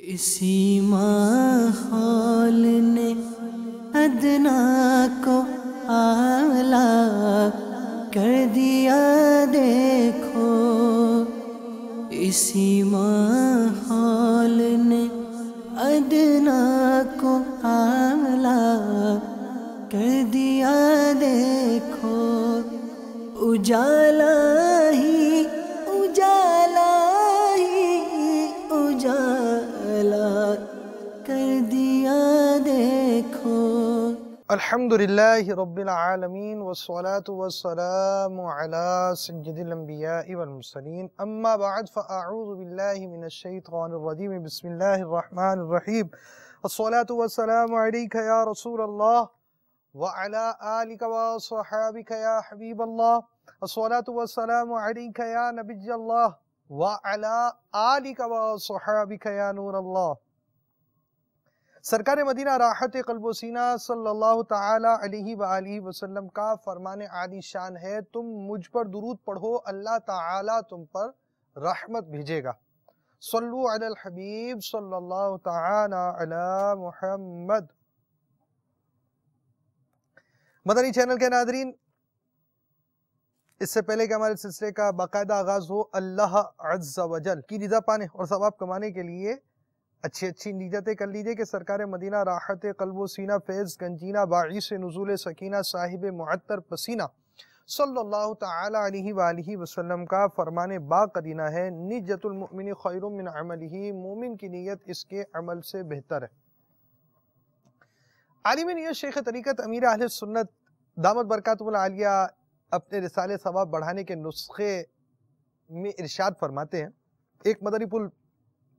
اسی ماحول نے ادنا کو اعلیٰ کر دیا دیکھو، اسی ماحول نے ادنا کو اعلیٰ کر دیا دیکھو، اجالا ہی اجالا ہی اجالا کر دیا دیکھو۔ الحمدللہ رب العالمین والصلاة والسلام علی سید الانبیاء والمرسلین، اما بعد فاعوذ باللہ من الشیطان الرجیم، بسم اللہ الرحمن الرحیم۔ الصلاة والسلام علیک یا رسول اللہ وعلی آلک وصحابک یا حبیب اللہ، الصلاة والسلام علیک یا نبی اللہ وعلی آلک وصحابک یا نور اللہ۔ سرکار مدینہ راحت قلب و سینہ صلی اللہ تعالی علیہ وآلہ وسلم کا فرمان عالی شان ہے، تم مجھ پر درود پڑھو، اللہ تعالی تم پر رحمت بھیجے گا۔ صلو علی الحبیب صلی اللہ تعالی علی محمد۔ مدنی چینل کے ناظرین، اس سے پہلے کہ ہمارے سلسلے کا باقاعدہ آغاز ہو، اللہ عز و جل کی رضا پانے اور ثواب کمانے کے لیے اچھی نیتیں کر لیجئے کہ سرکار مدینہ راحت قلب و سینہ فیض گنجینہ باعث نزول سکینہ صاحب معطر پسینہ صلی اللہ تعالی علیہ وآلہ وسلم کا فرمان باقدینہ ہے، نیت المؤمن خیر من عملہ، مومن کی نیت اس کے عمل سے بہتر ہے۔ عالم نیت شیخ طریقت امیر اہل سنت دامت برکاتہ العالیہ اپنے رسالے ثواب بڑھانے کے نسخے میں ارشاد فرماتے ہیں، ایک مدنی پل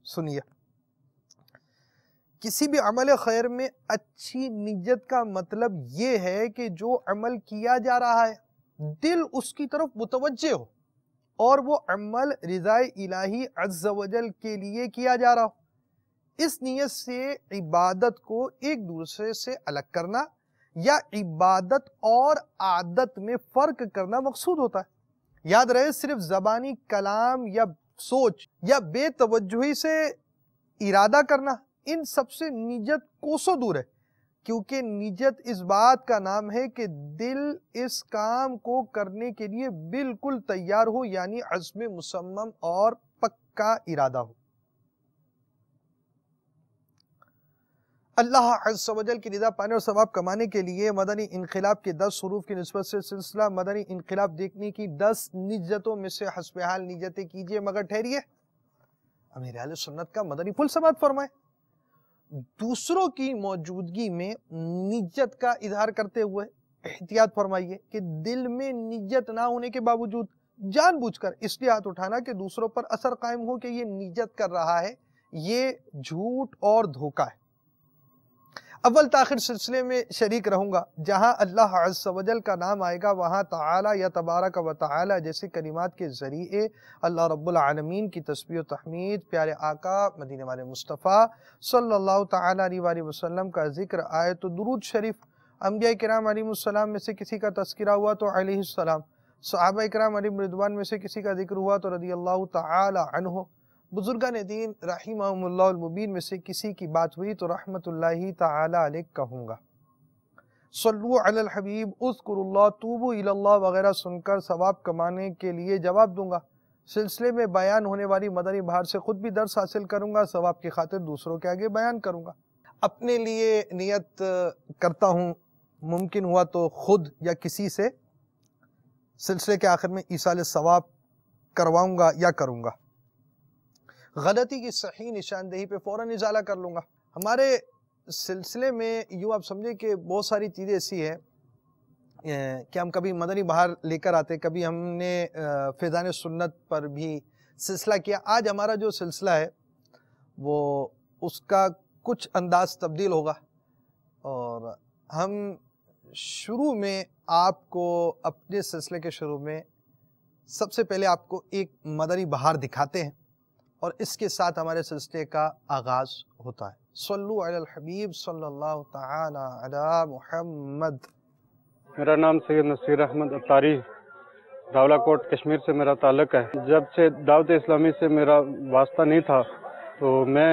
سنیے۔ کسی بھی عمل خیر میں اچھی نیت کا مطلب یہ ہے کہ جو عمل کیا جا رہا ہے دل اس کی طرف متوجہ ہو اور وہ عمل رضائے الہی عز و جل کے لیے کیا جا رہا ہو۔ اس نیت سے عبادت کو ایک دوسرے سے الگ کرنا یا عبادت اور عادت میں فرق کرنا مقصود ہوتا ہے۔ یاد رہے، صرف زبانی کلام یا سوچ یا بے توجہی سے ارادہ کرنا، ان سب سے نیت کوسوں دور ہے، کیونکہ نیت اس بات کا نام ہے کہ دل اس کام کو کرنے کے لیے بالکل تیار ہو، یعنی عزم مصمم اور پکا ارادہ ہو۔ اللہ عز و جل کی رضا پانے اور ثواب کمانے کے لیے مدنی انقلاب کے 10 حروف کی نسبت سے سلسلہ مدنی انقلاب دیکھنے کی 10 نیتوں میں سے حسب حال نیتیں کیجئے، مگر ٹھہریے، امیر اہل سنت کا مدنی پل سماعت فرمائے۔ دوسروں کی موجودگی میں نیت کا اظہار کرتے ہوئے احتیاط فرمائیے کہ دل میں نیت نہ ہونے کے باوجود جان بوجھ کر اس لیے ہاتھ اٹھانا کہ دوسروں پر اثر قائم ہو کہ یہ نیت کر رہا ہے، یہ جھوٹ اور دھوکہ ہے۔ اول تاخر سلسلے میں شریک رہوں گا، جہاں اللہ عز و جل کا نام آئے گا وہاں تعالی یا تبارک و تعالی جیسے کلمات کے ذریعے اللہ رب العالمین کی تسبیح و تحمید، پیارے آقا مدینے والے مصطفیٰ صلی اللہ تعالی علیہ وآلہ وسلم کا ذکر آئے تو درود شریف، انبیاء کرام علیہ السلام میں سے کسی کا تذکرہ ہوا تو علیہ السلام، صحابہ کرام علیہ رضوان میں سے کسی کا ذکر ہوا تو رضی اللہ تعالی عنہ، بزرگان دین رحمہم اللہ المبین میں سے کسی کی بات ہوئی تو رحمت اللہ تعالی علیہ کہوں گا۔ صلو علی الحبیب، اذکر اللہ، توبو الی اللہ وغیرہ سن کر ثواب کمانے کے لیے جواب دوں گا۔ سلسلے میں بیان ہونے والی مدنی بہار سے خود بھی درس حاصل کروں گا، ثواب کی خاطر دوسروں کے آگے بیان کروں گا۔ اپنے لیے نیت کرتا ہوں، ممکن ہوا تو خود یا کسی سے سلسلے کے آخر میں ایصال ثواب کرواؤں گا یا کروں گا۔ غلطی کی صحیح نشاندہی پہ فوراً ازالہ کر لوں گا۔ ہمارے سلسلے میں یوں آپ سمجھیں کہ بہت ساری چیزیں ایسی ہیں کہ ہم کبھی مدنی بہار لے کر آتے، کبھی ہم نے فیضان سنت پر بھی سلسلہ کیا۔ آج ہمارا جو سلسلہ ہے وہ اس کا کچھ انداز تبدیل ہوگا، اور ہم شروع میں آپ کو اپنے سلسلے کے شروع میں سب سے پہلے آپ کو ایک مدنی بہار دکھاتے ہیں اور اس کے ساتھ ہمارے سلسلے کا آغاز ہوتا ہے۔ صلو علی الحبیب صلی اللہ تعالی علی محمد۔ میرا نام سید نصیر احمد اتاری، راولہ کوٹ کشمیر سے میرا تعلق ہے۔ جب سے دعوت اسلامی سے میرا واسطہ نہیں تھا تو میں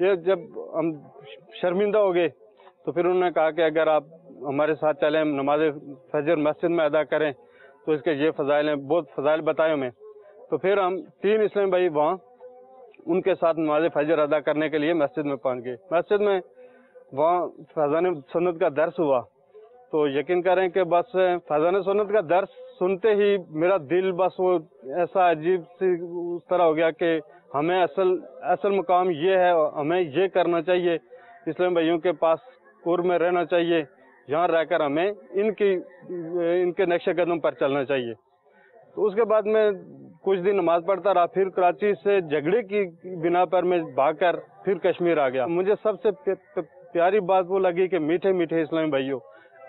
یہ جب ہم شرمندہ ہو گئے تو پھر انہوں نے کہا کہ اگر آپ ہمارے ساتھ چلیں، نماز فجر مسجد میں ادا کریں تو اس کے یہ فضائل ہیں، بہت فضائل بتائے ہمیں. تو پھر ہم 3 اسلامی بھائی وہاں ان کے ساتھ نماز فجر ادا کرنے کے لیے مسجد میں پہنچ گئے. مسجد میں وہاں فیضان سنت کا درس ہوا. تو یقین کریں کہ بس فیضان سنت کا درس سنتے ہی میرا دل بس وہ ایسا عجیب سی اس طرح ہو گیا کہ ہمیں اصل مقام یہ ہے، ہمیں یہ کرنا چاہیے، اسلام بھائیوں کے پاس قرب میں رہنا چاہیے، یہاں رہ کر ہمیں ان کے نقش قدم پر چلنا چاہیے. تو اس کے بعد میں کچھ دن نماز پڑھتا رہا. پھر کراچی سے جھگڑے کی بنا پر میں بھاگ کر پھر کشمیر آ گیا. مجھے سب سے پیاری بات وہ لگی کہ میٹھے میٹھے اسلامی بھائیوں،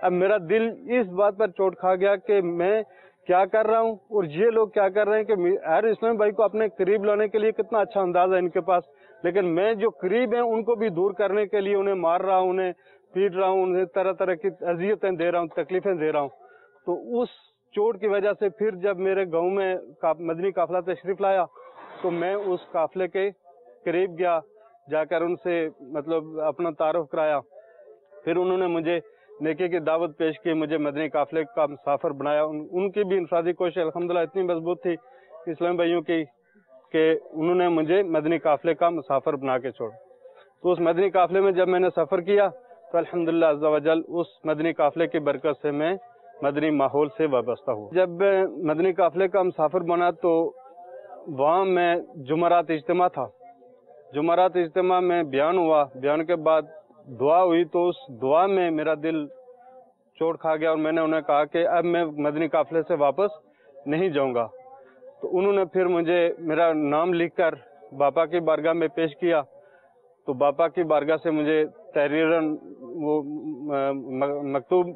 اب میرا دل اس بات پر چوٹ کھا گیا کہ میں کیا کر رہا ہوں اور یہ لوگ کیا کر رہے ہیں کہ ہر اسلامی بھائی کو اپنے قریب لانے کے لیے کتنا اچھا انداز ہے ان کے پاس، لیکن میں جو قریب ہیں ان کو بھی دور کرنے کے لیے انہیں مار رہا ہوں، انہیں پیٹ رہا ہوں، انہیں طرح طرح کی اذیتیں دے رہا ہوں، تکلیفیں دے رہا ہوں. تو اس چوٹ کی وجہ سے پھر جب میرے گاؤں میں مدنی قافلہ تشریف لایا تو میں اس قافلے کے قریب گیا، جا کر ان سے مطلب اپنا تعارف کرایا. پھر انہوں نے مجھے نیکی کی دعوت پیش کی، مجھے مدنی قافلے کا مسافر بنایا. ان کی بھی انفرادی کوشش الحمدللہ اتنی مضبوط تھی اسلام بھائیوں کی کہ انہوں نے مجھے مدنی قافلے کا مسافر بنا کے چھوڑا. تو اس مدنی قافلے میں جب میں نے سفر کیا تو الحمدللہ عز و جل اس مدنی قافلے کی برکت سے میں مدنی ماحول سے وابستہ ہوں. جب مدنی قافلے کا مسافر بنا تو وہاں میں جمعرات اجتماع تھا. جمعرات اجتماع میں بیان ہوا، بیان کے بعد دعا ہوئی. تو اس دعا میں میرا دل چوٹ کھا گیا اور میں نے انہیں کہا کہ اب میں مدنی قافلے سے واپس نہیں جاؤں گا. تو انہوں نے پھر مجھے میرا نام لکھ کر باپا کی بارگاہ میں پیش کیا. تو باپا کی بارگاہ سے مجھے تحریراً وہ مکتوب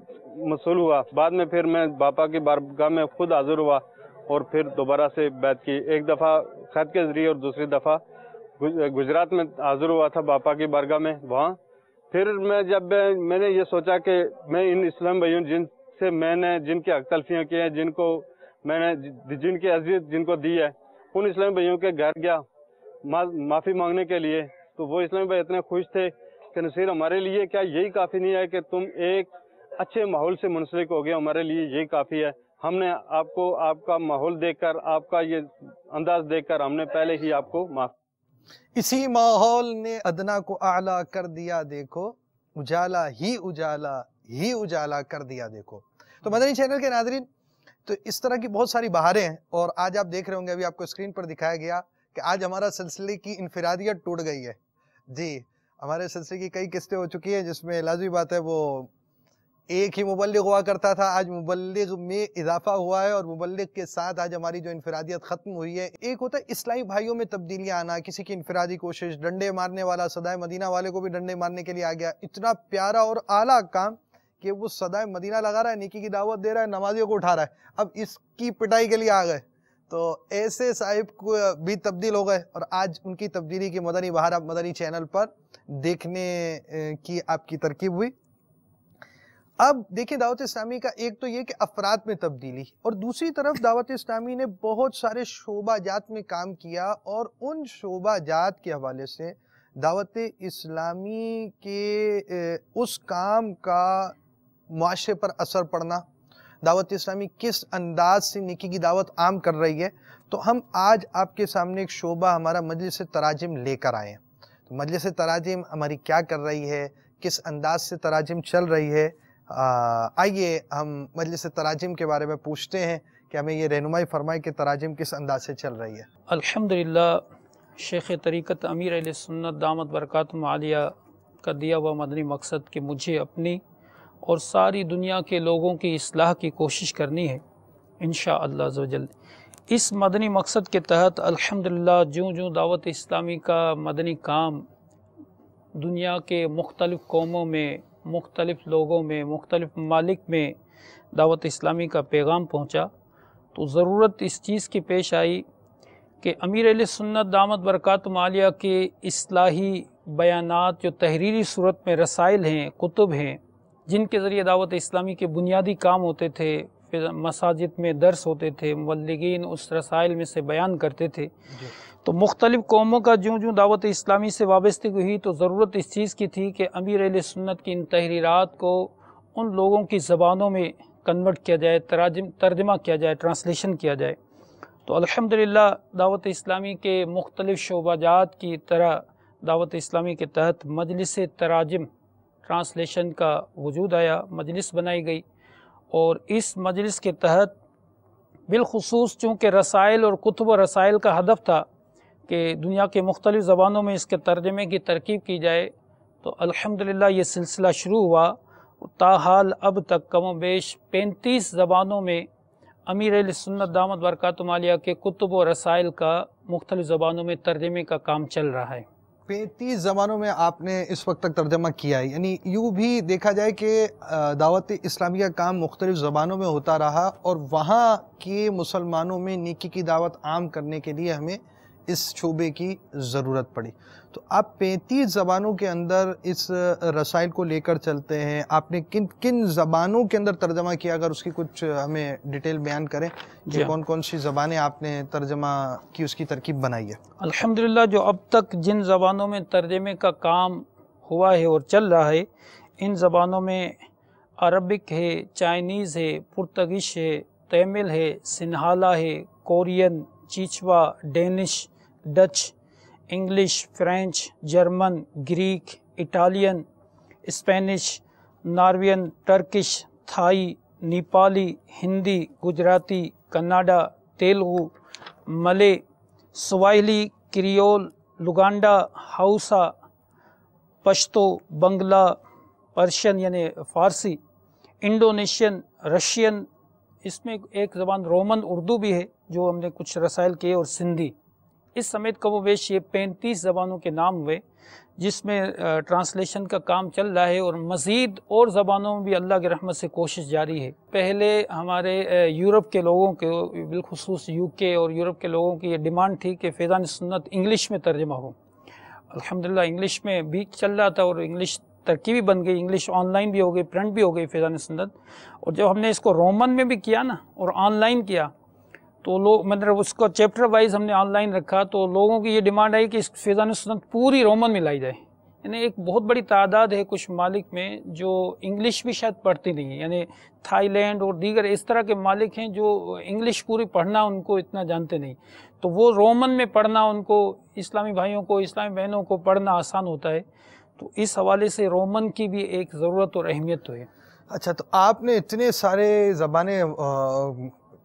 موصول ہوا. بعد میں پھر میں باپا کی بارگاہ میں خود حاضر ہوا اور پھر دوبارہ سے بیعت کی. ایک دفعہ خط کے ذریعے اور دوسری دفعہ گجرات میں حاضر ہوا تھا باپا کی بارگاہ میں وہاں. پھر جب میں نے یہ سوچا کہ میں ان اسلام بھائیوں جن کی حق تلفیاں کی ہیں، جن کی اذیت جن کو دی ہے، ان اسلام بھائیوں کے گھر گیا معافی مانگنے کے لیے. تو وہ اسلامی بھائی اتنے خوش تھے کہ نصیر ہمارے لیے کیا یہی کافی نہیں ہے کہ تم ایک اچھے ماحول سے منسلک ہو گئے، ہمارے لیے یہی کافی ہے. ہم نے آپ کا ماحول دیکھ کر، آپ کا یہ انداز دیکھ کر ہم نے پہلے ہی آپ کو معاف. اسی ماحول نے ادنا کو اعلیٰ کر دیا دیکھو، اجالا ہی اجالا کر دیا دیکھو. تو مدنی چینل کے ناظرین، تو اس طرح کی بہت ساری بہاریں ہیں اور آج آپ دیکھ رہے ہوں گے، ابھی آپ کو اسکرین پر دکھایا گیا کہ آج ہمارا سلسلے کی انفرادیت ٹوٹ گئی ہے. جی، ہمارے سلسلے کی کئی قسطیں ہو چکی ہیں جس میں لازمی بات ہے وہ ایک ہی مبلغ ہوا کرتا تھا، آج مبلغ میں اضافہ ہوا ہے اور مبلغ کے ساتھ آج ہماری جو انفرادیت ختم ہوئی ہے. ایک ہوتا ہے اسلامی بھائیوں میں تبدیلیاں آنا، کسی کی انفرادی کوشش، ڈنڈے مارنے والا صدائے مدینہ والے کو بھی ڈنڈے مارنے کے لیے آ گیا. اتنا پیارا اور اعلیٰ کام کہ وہ صدائے مدینہ لگا رہا ہے، نیکی کی دعوت دے رہا ہے، نمازیوں کو اٹھا رہا ہے، اب اس کی پٹائی کے لیے آ گئے. تو ایسے صاحب کو بھی تبدیل ہو گئے اور آج ان کی تبدیلی کی مدنی بہار آپ مدنی چینل پر دیکھنے کی آپ کی ترکیب ہوئی. اب دیکھیں دعوت اسلامی کا ایک تو یہ کہ افراد میں تبدیلی، اور دوسری طرف دعوت اسلامی نے بہت سارے شعبہ جات میں کام کیا اور ان شعبہ جات کے حوالے سے دعوت اسلامی کے اس کام کا معاشرے پر اثر پڑنا، دعوت اسلامی کس انداز سے نیکی کی دعوت عام کر رہی ہے. تو ہم آج آپ کے سامنے ایک شعبہ ہمارا مجلس تراجم لے کر آئے ہیں. تو مجلس تراجم ہماری کیا کر رہی ہے، کس انداز سے تراجم چل رہی ہے، آئیے ہم مجلس تراجم کے بارے میں پوچھتے ہیں کہ ہمیں یہ رہنمائی فرمائے کہ تراجم کس انداز سے چل رہی ہے. الحمدللہ، شیخ طریقت امیر اہل سنت دامت برکاتہم عالیہ کا دیا ہوا مدنی مقصد کہ مجھے اپنی اور ساری دنیا کے لوگوں کی اصلاح کی کوشش کرنی ہے انشاءاللہ عز و جل. اس مدنی مقصد کے تحت الحمدللہ جوں دعوت اسلامی کا مدنی کام دنیا کے مختلف قوموں میں، مختلف لوگوں میں، مختلف ممالک میں دعوت اسلامی کا پیغام پہنچا، تو ضرورت اس چیز کی پیش آئی کہ امیر اہل سنت دامت برکاتہم عالیہ کے اصلاحی بیانات جو تحریری صورت میں رسائل ہیں، کتب ہیں، جن کے ذریعے دعوت اسلامی کے بنیادی کام ہوتے تھے، پھر مساجد میں درس ہوتے تھے، مبلغین اس رسائل میں سے بیان کرتے تھے. تو مختلف قوموں کا جوں دعوت اسلامی سے وابستگی ہوئی تو ضرورت اس چیز کی تھی کہ امیر اہل سنت کی ان تحریرات کو ان لوگوں کی زبانوں میں کنورٹ کیا جائے، ترجمہ کیا جائے، ٹرانسلیشن کیا جائے۔ تو الحمدللہ دعوت اسلامی کے مختلف شعبہ جات کی طرح دعوت اسلامی کے تحت مجلس تراجم ٹرانسلیشن کا وجود آیا، مجلس بنائی گئی، اور اس مجلس کے تحت بالخصوص چونکہ رسائل اور کتب و رسائل کا ہدف تھا کہ دنیا کے مختلف زبانوں میں اس کے ترجمے کی ترکیب کی جائے، تو الحمدللہ یہ سلسلہ شروع ہوا۔ تاحال اب تک کم و بیش 35 زبانوں میں امیر اہل سنت دامت برکاتہم عالیہ کے کتب و رسائل کا مختلف زبانوں میں ترجمے کا کام چل رہا ہے۔ 35 زبانوں میں آپ نے اس وقت تک ترجمہ کیا ہے، یعنی یوں بھی دیکھا جائے کہ دعوت اسلامی کا کام مختلف زبانوں میں ہوتا رہا اور وہاں کے مسلمانوں میں نیکی کی دعوت عام کرنے کے لیے ہمیں اس شعبے کی ضرورت پڑی۔ تو آپ 35 زبانوں کے اندر اس رسائل کو لے کر چلتے ہیں، آپ نے کن کن زبانوں کے اندر ترجمہ کیا؟ اگر اس کی کچھ ہمیں ڈیٹیل بیان کریں کہ کون کون سی زبانیں آپ نے ترجمہ کی، اس کی ترکیب بنائی ہے۔ الحمدللہ جو اب تک جن زبانوں میں ترجمے کا کام ہوا ہے اور چل رہا ہے، ان زبانوں میں عربک ہے، چائنیز ہے، پرتگیش ہے، تیمل ہے، سنہالا ہے، Korean, Chichewa, Danish, Dutch, English, French, German, Greek, Italian, Spanish, Norwegian, Turkish, Thai, Nepali, Hindi, Gujarati, Kannada, Telugu, Malay, Swahili, کریول، لگانڈا، ہاؤسا، Pashto, بنگلہ، پرشین یعنی فارسی، انڈونیشین، رشین، اس میں ایک زبان رومن اردو بھی ہے جو ہم نے کچھ رسائل کیے، اور سندھی۔ اس سمیت کم و بیش یہ 35 زبانوں کے نام ہوئے جس میں ٹرانسلیشن کا کام چل رہا ہے، اور مزید اور زبانوں میں بھی اللہ کی رحمت سے کوشش جاری ہے۔ پہلے ہمارے یورپ کے لوگوں کے، بالخصوص یو کے اور یورپ کے لوگوں کی یہ ڈیمانڈ تھی کہ فیضان سنت انگلش میں ترجمہ ہو۔ الحمدللہ انگلش میں بھی چل رہا تھا، اور انگلش ترکیبی بن گئی، انگلش آن لائن بھی ہو گئی، پرنٹ بھی ہو گئی فیضان سنت۔ اور جب ہم نے اس کو رومن میں بھی کیا نا اور آن لائن کیا تو لوگ مطلب اس کو چیپٹر وائز ہم نے آن لائن رکھا، تو لوگوں کی یہ ڈیمانڈ آئی کہ اس فیضان سنت پوری رومن میں لائی جائے۔ یعنی ایک بہت بڑی تعداد ہے کچھ ممالک میں جو انگلش بھی شاید پڑھتی نہیں ہے، یعنی تھائی لینڈ اور دیگر اس طرح کے ممالک ہیں جو انگلش پوری پڑھنا ان کو اتنا جانتے نہیں، تو وہ رومن میں پڑھنا ان کو، اسلامی بھائیوں کو، اسلامی بہنوں کو پڑھنا آسان ہوتا ہے، تو اس حوالے سے رومن کی بھی ایک ضرورت اور اہمیت تو ہے۔ اچھا، تو آپ نے اتنے سارے زبانیں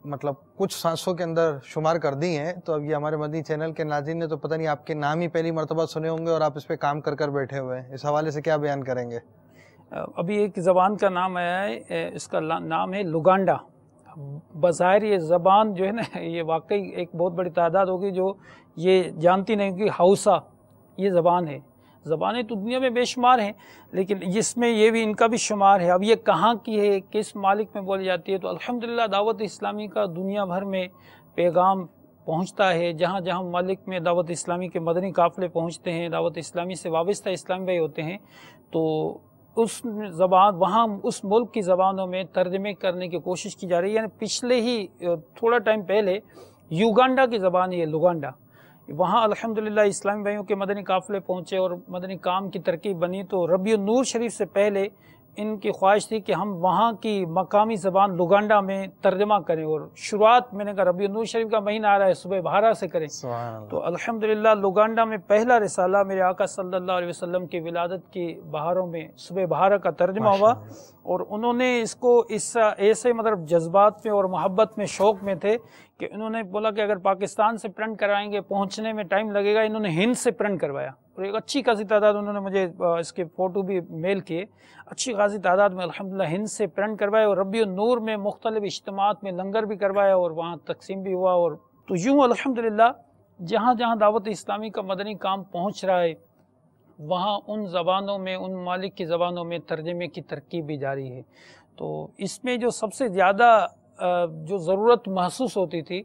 مطلب کچھ سانسوں کے اندر شمار کر دی ہیں، تو اب یہ ہمارے مدنی چینل کے ناظرین نے تو پتہ نہیں آپ کے نام ہی پہلی مرتبہ سنے ہوں گے اور آپ اس پہ کام کر کر بیٹھے ہوئے ہیں، اس حوالے سے کیا بیان کریں گے؟ ابھی ایک زبان کا نام آیا ہے، اس کا نام ہے لگانڈا۔ بظاہر یہ زبان جو ہے نا، یہ واقعی ایک بہت بڑی تعداد ہوگی جو یہ جانتی نہیں کہ ہاؤسا یہ زبان ہے۔ زبانیں تو دنیا میں بے شمار ہیں، لیکن جس میں یہ بھی ان کا بھی شمار ہے۔ اب یہ کہاں کی ہے، کس مالک میں بولی جاتی ہے، تو الحمدللہ دعوت اسلامی کا دنیا بھر میں پیغام پہنچتا ہے۔ جہاں جہاں ممالک میں دعوت اسلامی کے مدنی قافلے پہنچتے ہیں، دعوت اسلامی سے وابستہ اسلامی بھائی ہوتے ہیں، تو اس زبان وہاں اس ملک کی زبانوں میں ترجمے کرنے کی کوشش کی جا رہی ہے۔ یعنی پچھلے ہی تھوڑا ٹائم پہلے یوگانڈا کی زبان ہے لگانڈا، وہاں الحمدللہ اسلامی بھائیوں کے مدنی قافلے پہنچے اور مدنی کام کی ترکیب بنی، تو ربیع النور شریف سے پہلے ان کی خواہش تھی کہ ہم وہاں کی مقامی زبان لگانڈا میں ترجمہ کریں، اور شروعات میں نے کہا ربیع النور شریف کا مہینہ آ رہا ہے، صبح بہارا سے کریں۔ تو الحمدللہ لگانڈا میں پہلا رسالہ میرے آقا صلی اللہ علیہ وسلم کی ولادت کی بہاروں میں صبح بہارا کا ترجمہ ہوا، اور انہوں نے اس کو ایسے مطلب جذبات میں اور محبت میں، شوق میں تھے کہ انہوں نے بولا کہ اگر پاکستان سے پرنٹ کرائیں گے پہنچنے میں ٹائم لگے گا، انہوں نے ہند سے پرنٹ کروایا، اور ایک اچھی خاصی تعداد انہوں نے مجھے اس کے فوٹو بھی میل کیے، اچھی خاصی تعداد میں الحمدللہ ہند سے پرنٹ کروایا، اور ربیع النور میں مختلف اجتماعات میں لنگر بھی کروایا اور وہاں تقسیم بھی ہوا۔ اور تو یوں الحمدللہ جہاں جہاں دعوت اسلامی کا مدنی کام پہنچ رہا ہے وہاں ان زبانوں میں، ان ممالک کی زبانوں میں ترجمے کی ترکیب بھی جاری ہے۔ تو اس میں جو سب سے زیادہ جو ضرورت محسوس ہوتی تھی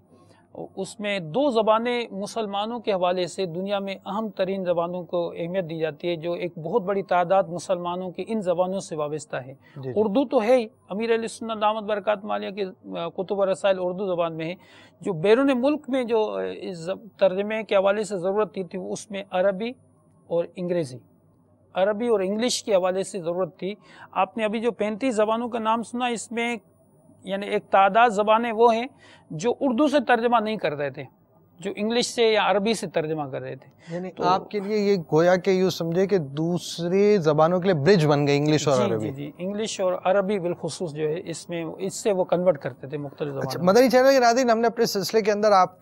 اس میں 2 زبانیں مسلمانوں کے حوالے سے دنیا میں اہم ترین زبانوں کو اہمیت دی جاتی ہے، جو ایک بہت بڑی تعداد مسلمانوں کی ان زبانوں سے وابستہ ہے۔ اردو تو ہے ہی، امیر علیہ سنت دامت برکاتہ عالیہ کے کتب و رسائل اردو زبان میں ہے۔ جو بیرون ملک میں جو ترجمے کے حوالے سے ضرورت تھی اس میں عربی اور انگریزی، عربی اور انگلش کے حوالے سے ضرورت تھی۔ آپ نے ابھی جو 35 زبانوں کا نام سنا، اس میں یعنی ایک تعداد زبانیں وہ ہیں جو اردو سے ترجمہ نہیں کر رہے تھے، جو انگلش سے یا عربی سے ترجمہ کر رہے تھے۔ یعنی آپ کے لیے یہ گویا کہ یوں سمجھے کہ دوسری زبانوں کے لیے برج بن گئے انگلش اور عربی۔ جی انگلش اور عربی بالخصوص جو ہے اس سے وہ کنورٹ کرتے تھے مختلف زبانوں۔ مدنی چینل کے ناظرین، ہم نے اپنے سلسلے کے اندر آپ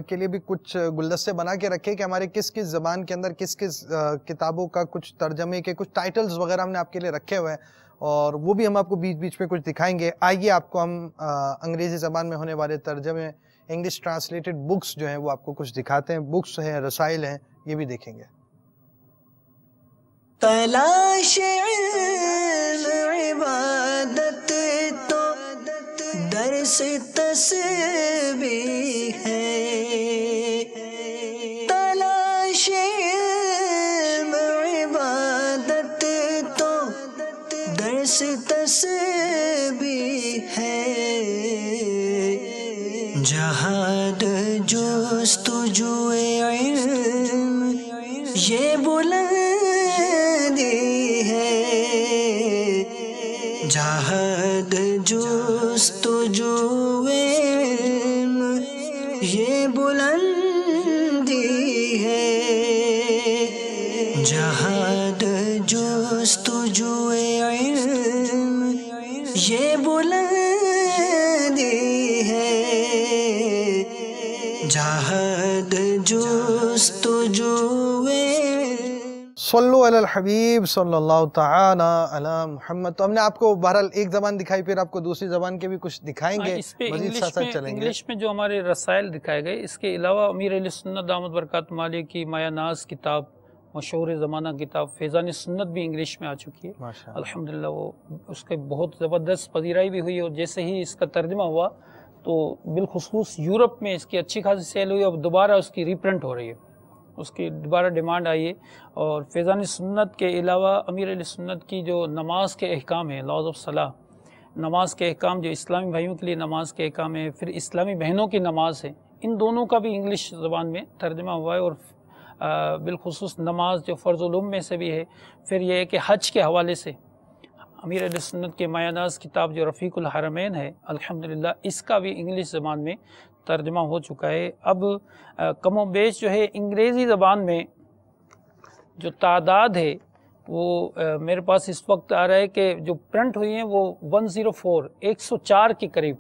کے لیے بھی کچھ گلدستے بنا کے رکھے کہ ہمارے کس کس زبان کے اندر کس کس کتابوں کا کچھ ترجمے کے کچھ ٹائٹلز وغیرہ ہم نے آپ کے لیے رکھے ہوئے ہیں، اور وہ بھی ہم آپ کو بیچ بیچ میں کچھ دکھائیں گے۔ آئیے آپ کو ہم انگریزی زبان میں ہونے والے ترجمے، انگلش ٹرانسلیٹڈ بکس جو ہیں وہ آپ کو کچھ دکھاتے ہیں۔ بکس ہیں، رسائل ہیں، یہ بھی دیکھیں گے۔ تلاش علم عبادت تو درس تسبیح ہے، تلاش علم عبادت تو درس تسبیح ہے، جہاد جستجو علم یہ بلندی ہے، جہاد جستجو علم یہ بلندی ہے، جہاد جستجو علم یہ بلندی ہے، جہاد جستجو صلو علی الحبیب صلی اللہ تعالی علی محمد۔ تو ہم نے آپ کو بہرحال ایک زبان دکھائی، پھر آپ کو دوسری زبان کے بھی کچھ دکھائیں گے، اس پہ مزید ساتھ ساتھ چلیں گے۔ انگلش میں جو ہمارے رسائل دکھائے گئے، اس کے علاوہ امیر علیہ سنت دامت برکاتہ عالیہ کی مایہ ناز کتاب، مشہور زمانہ کتاب فیضان سنت بھی انگلش میں آ چکی ہے الحمدللہ۔ وہ اس کے بہت زبردست پذیرائی بھی ہوئی، اور جیسے ہی اس کا ترجمہ ہوا تو بالخصوص یورپ میں اس کی اچھی خاصی سیل ہوئی، اب دوبارہ اس کی ریپرنٹ ہو رہی ہے، اس کی دوبارہ ڈیمانڈ آئی ہے۔ اور فیضان سنت کے علاوہ امیر علیہ سنت کی جو نماز کے احکام ہیں، لاز آف صلاح، نماز کے احکام جو اسلامی بھائیوں کے لیے نماز کے احکام ہیں، پھر اسلامی بہنوں کی نماز ہے، ان دونوں کا بھی انگلش زبان میں ترجمہ ہوا ہے۔ اور بالخصوص نماز جو فرض العلوم میں سے بھی ہے، پھر یہ ہے کہ حج کے حوالے سے امیر علیہ سنت کے مایہ ناز کتاب جو رفیق الحرمین ہے الحمدللہ، اس کا بھی انگلش زبان میں ترجمہ ہو چکا ہے۔ اب کم و بیش جو ہے انگریزی زبان میں جو تعداد ہے وہ میرے پاس اس وقت آ رہا ہے کہ جو پرنٹ ہوئی ہیں وہ 104 کے قریب،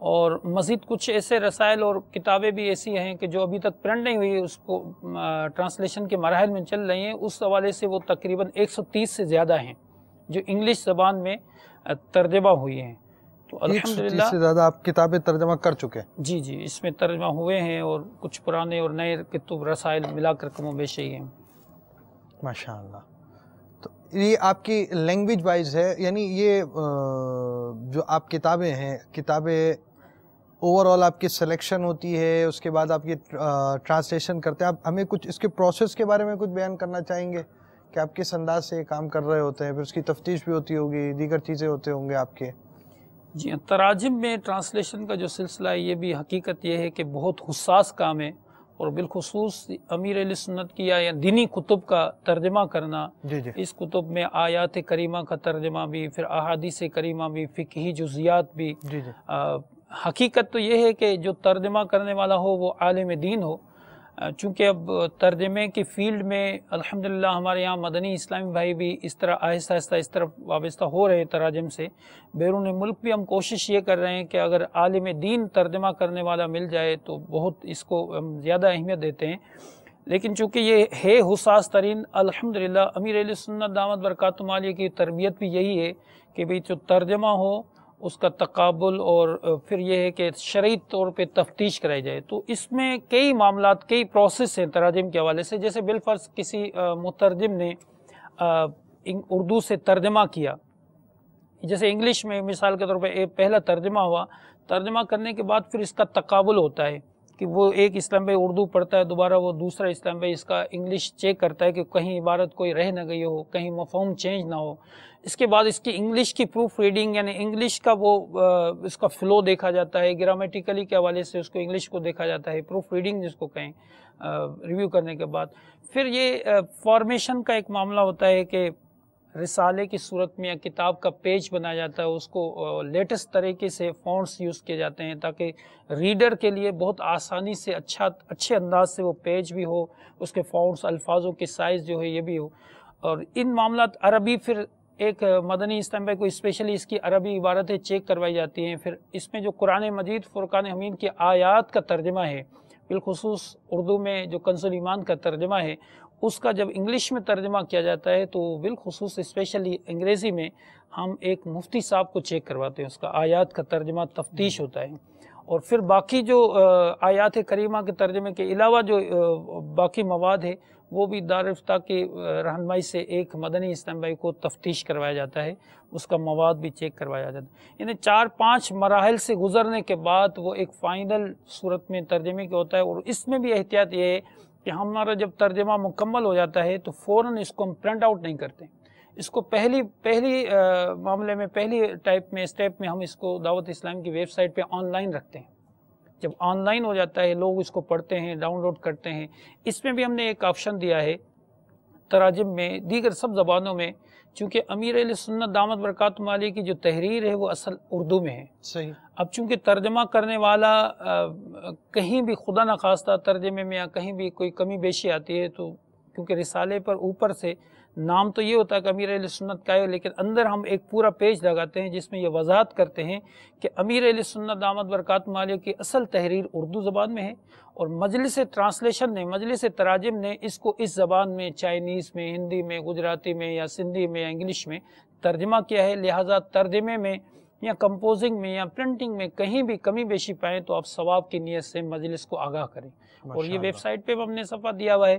اور مزید کچھ ایسے رسائل اور کتابیں بھی ایسی ہیں کہ جو ابھی تک پرنٹ نہیں ہوئی، اس کو ٹرانسلیشن کے مراحل میں چل رہی ہیں، اس حوالے سے وہ تقریباً 130 سے زیادہ ہیں جو انگلش زبان میں ترجمہ ہوئی ہیں۔ تو الحمدللہ 130 سے زیادہ آپ کتابیں ترجمہ کر چکے ہیں؟ جی اس میں ترجمہ ہوئے ہیں، اور کچھ پرانے اور نئے کتب رسائل ملا کر کم و بیش ہی ہیں۔ ماشاءاللہ۔ تو یہ آپ کی لینگویج وائز ہے، یعنی یہ جو آپ کتابیں ہیں، کتابیں اوور آل آپ کی سلیکشن ہوتی ہے، اس کے بعد آپ یہ ٹرانسلیشن کرتے ہیں، آپ ہمیں کچھ اس کے پروسیس کے بارے میں کچھ بیان کرنا چاہیں گے کہ آپ کس انداز سے کام کر رہے ہوتے ہیں، پھر اس کی تفتیش بھی ہوتی ہوگی، دیگر چیزیں ہوتے ہوں گے آپ کے؟ جی، تراجم میں ٹرانسلیشن کا جو سلسلہ ہے، یہ بھی حقیقت یہ ہے کہ بہت حساس کام ہے، اور بالخصوص امیر علیہ سنت کی یا دینی کتب کا ترجمہ کرنا، اس کتب میں آیات کریمہ کا ترجمہ بھی، پھر احادیث کریمہ بھی، فقہی جزیات بھی۔ حقیقت تو یہ ہے کہ جو ترجمہ کرنے والا ہو وہ عالم دین ہو، چونکہ اب ترجمے کی فیلڈ میں الحمدللہ ہمارے یہاں مدنی اسلامی بھائی بھی اس طرح آہستہ آہستہ اس طرف وابستہ ہو رہے ہیں تراجم سے۔ بیرون ملک بھی ہم کوشش یہ کر رہے ہیں کہ اگر عالم دین ترجمہ کرنے والا مل جائے تو بہت اس کو ہم زیادہ اہمیت دیتے ہیں، لیکن چونکہ یہ ہے حساس ترین، الحمدللہ امیر علیہ سنت دامت برکاتہ عالیہ کی تربیت بھی یہی ہے کہ بھئی جو ترجمہ ہو اس کا تقابل، اور پھر یہ ہے کہ شرعی طور پہ تفتیش کرائی جائے۔ تو اس میں کئی معاملات، کئی پروسیس ہیں تراجم کے حوالے سے۔ جیسے بالفرض کسی مترجم نے اردو سے ترجمہ کیا، جیسے انگلش میں مثال کے طور پہ پہلا ترجمہ ہوا، ترجمہ کرنے کے بعد پھر اس کا تقابل ہوتا ہے کہ وہ ایک اسلام بھائی اردو پڑھتا ہے، دوبارہ وہ دوسرا اسلام بھائی اس کا انگلش چیک کرتا ہے کہ کہیں عبارت کوئی رہ نہ گئی ہو، کہیں مفہوم چینج نہ ہو. اس کے بعد اس کی انگلش کی پروف ریڈنگ، یعنی انگلش کا وہ اس کا فلو دیکھا جاتا ہے، گرامیٹیکلی کے حوالے سے اس کو انگلش کو دیکھا جاتا ہے، پروف ریڈنگ جس کو کہیں ریویو کرنے کے بعد. پھر یہ فارمیشن کا ایک معاملہ ہوتا ہے کہ رسالے کی صورت میں یا کتاب کا پیج بنایا جاتا ہے، اس کو لیٹسٹ طریقے سے فونٹس یوز کیے جاتے ہیں تاکہ ریڈر کے لیے بہت آسانی سے اچھے انداز سے وہ پیج بھی ہو، اس کے فونٹس، الفاظوں کے سائز جو ہے یہ بھی ہو. اور ان معاملات عربی، پھر ایک مدنی اسلام بھائی کو اسپیشلی اس کی عربی عبارتیں چیک کروائی جاتی ہیں. پھر اس میں جو قرآن مجید فرقان حمید کی آیات کا ترجمہ ہے، بالخصوص اردو میں جو کنز الایمان کا ترجمہ ہے، اس کا جب انگلش میں ترجمہ کیا جاتا ہے تو بالخصوص اسپیشلی انگریزی میں ہم ایک مفتی صاحب کو چیک کرواتے ہیں، اس کا آیات کا ترجمہ تفتیش ہوتا ہے. اور پھر باقی جو آیات کریمہ کے ترجمے کے علاوہ جو باقی مواد ہے وہ بھی دارالفتہ کی رہنمائی سے ایک مدنی اسلام بھائی کو تفتیش کروایا جاتا ہے، اس کا مواد بھی چیک کروایا جاتا ہے. یعنی 4-5 مراحل سے گزرنے کے بعد وہ ایک فائنل صورت میں ترجمے کے ہوتا ہے. اور اس میں بھی احتیاط یہ ہے کہ ہمارا جب ترجمہ مکمل ہو جاتا ہے تو فوراً اس کو ہم پرنٹ آؤٹ نہیں کرتے، اس کو پہلی معاملے میں، پہلی ٹائپ میں، اسٹیپ میں ہم اس کو دعوت اسلام کی ویب سائٹ پہ آن لائن رکھتے ہیں. جب آن لائن ہو جاتا ہے لوگ اس کو پڑھتے ہیں، ڈاؤن لوڈ کرتے ہیں. اس میں بھی ہم نے ایک آپشن دیا ہے تراجم میں، دیگر سب زبانوں میں، چونکہ امیر اہل سنت دامت برکاتہم علیہ کی جو تحریر ہے وہ اصل اردو میں ہے. صحیح. اب چونکہ ترجمہ کرنے والا کہیں بھی خدا نخواستہ ترجمے میں یا کہیں بھی کوئی کمی بیشی آتی ہے تو کیونکہ رسالے پر اوپر سے نام تو یہ ہوتا ہے کہ امیر اہل سنت کا ہے، لیکن اندر ہم ایک پورا پیج لگاتے ہیں جس میں یہ وضاحت کرتے ہیں کہ امیر اہل سنت دامت برکاتہم علیہ کی اصل تحریر اردو زبان میں ہے، اور مجلس ٹرانسلیشن نے، مجلس تراجم نے اس کو اس زبان میں، چائنیز میں، ہندی میں، گجراتی میں یا سندھی میں یا انگلش میں ترجمہ کیا ہے. لہٰذا ترجمے میں یا کمپوزنگ میں یا پرنٹنگ میں کہیں بھی کمی بیشی پائیں تو آپ ثواب کی نیت سے مجلس کو آگاہ کریں. اور یہ ویب سائٹ پہ ہم نے صفحہ دیا ہوا ہے.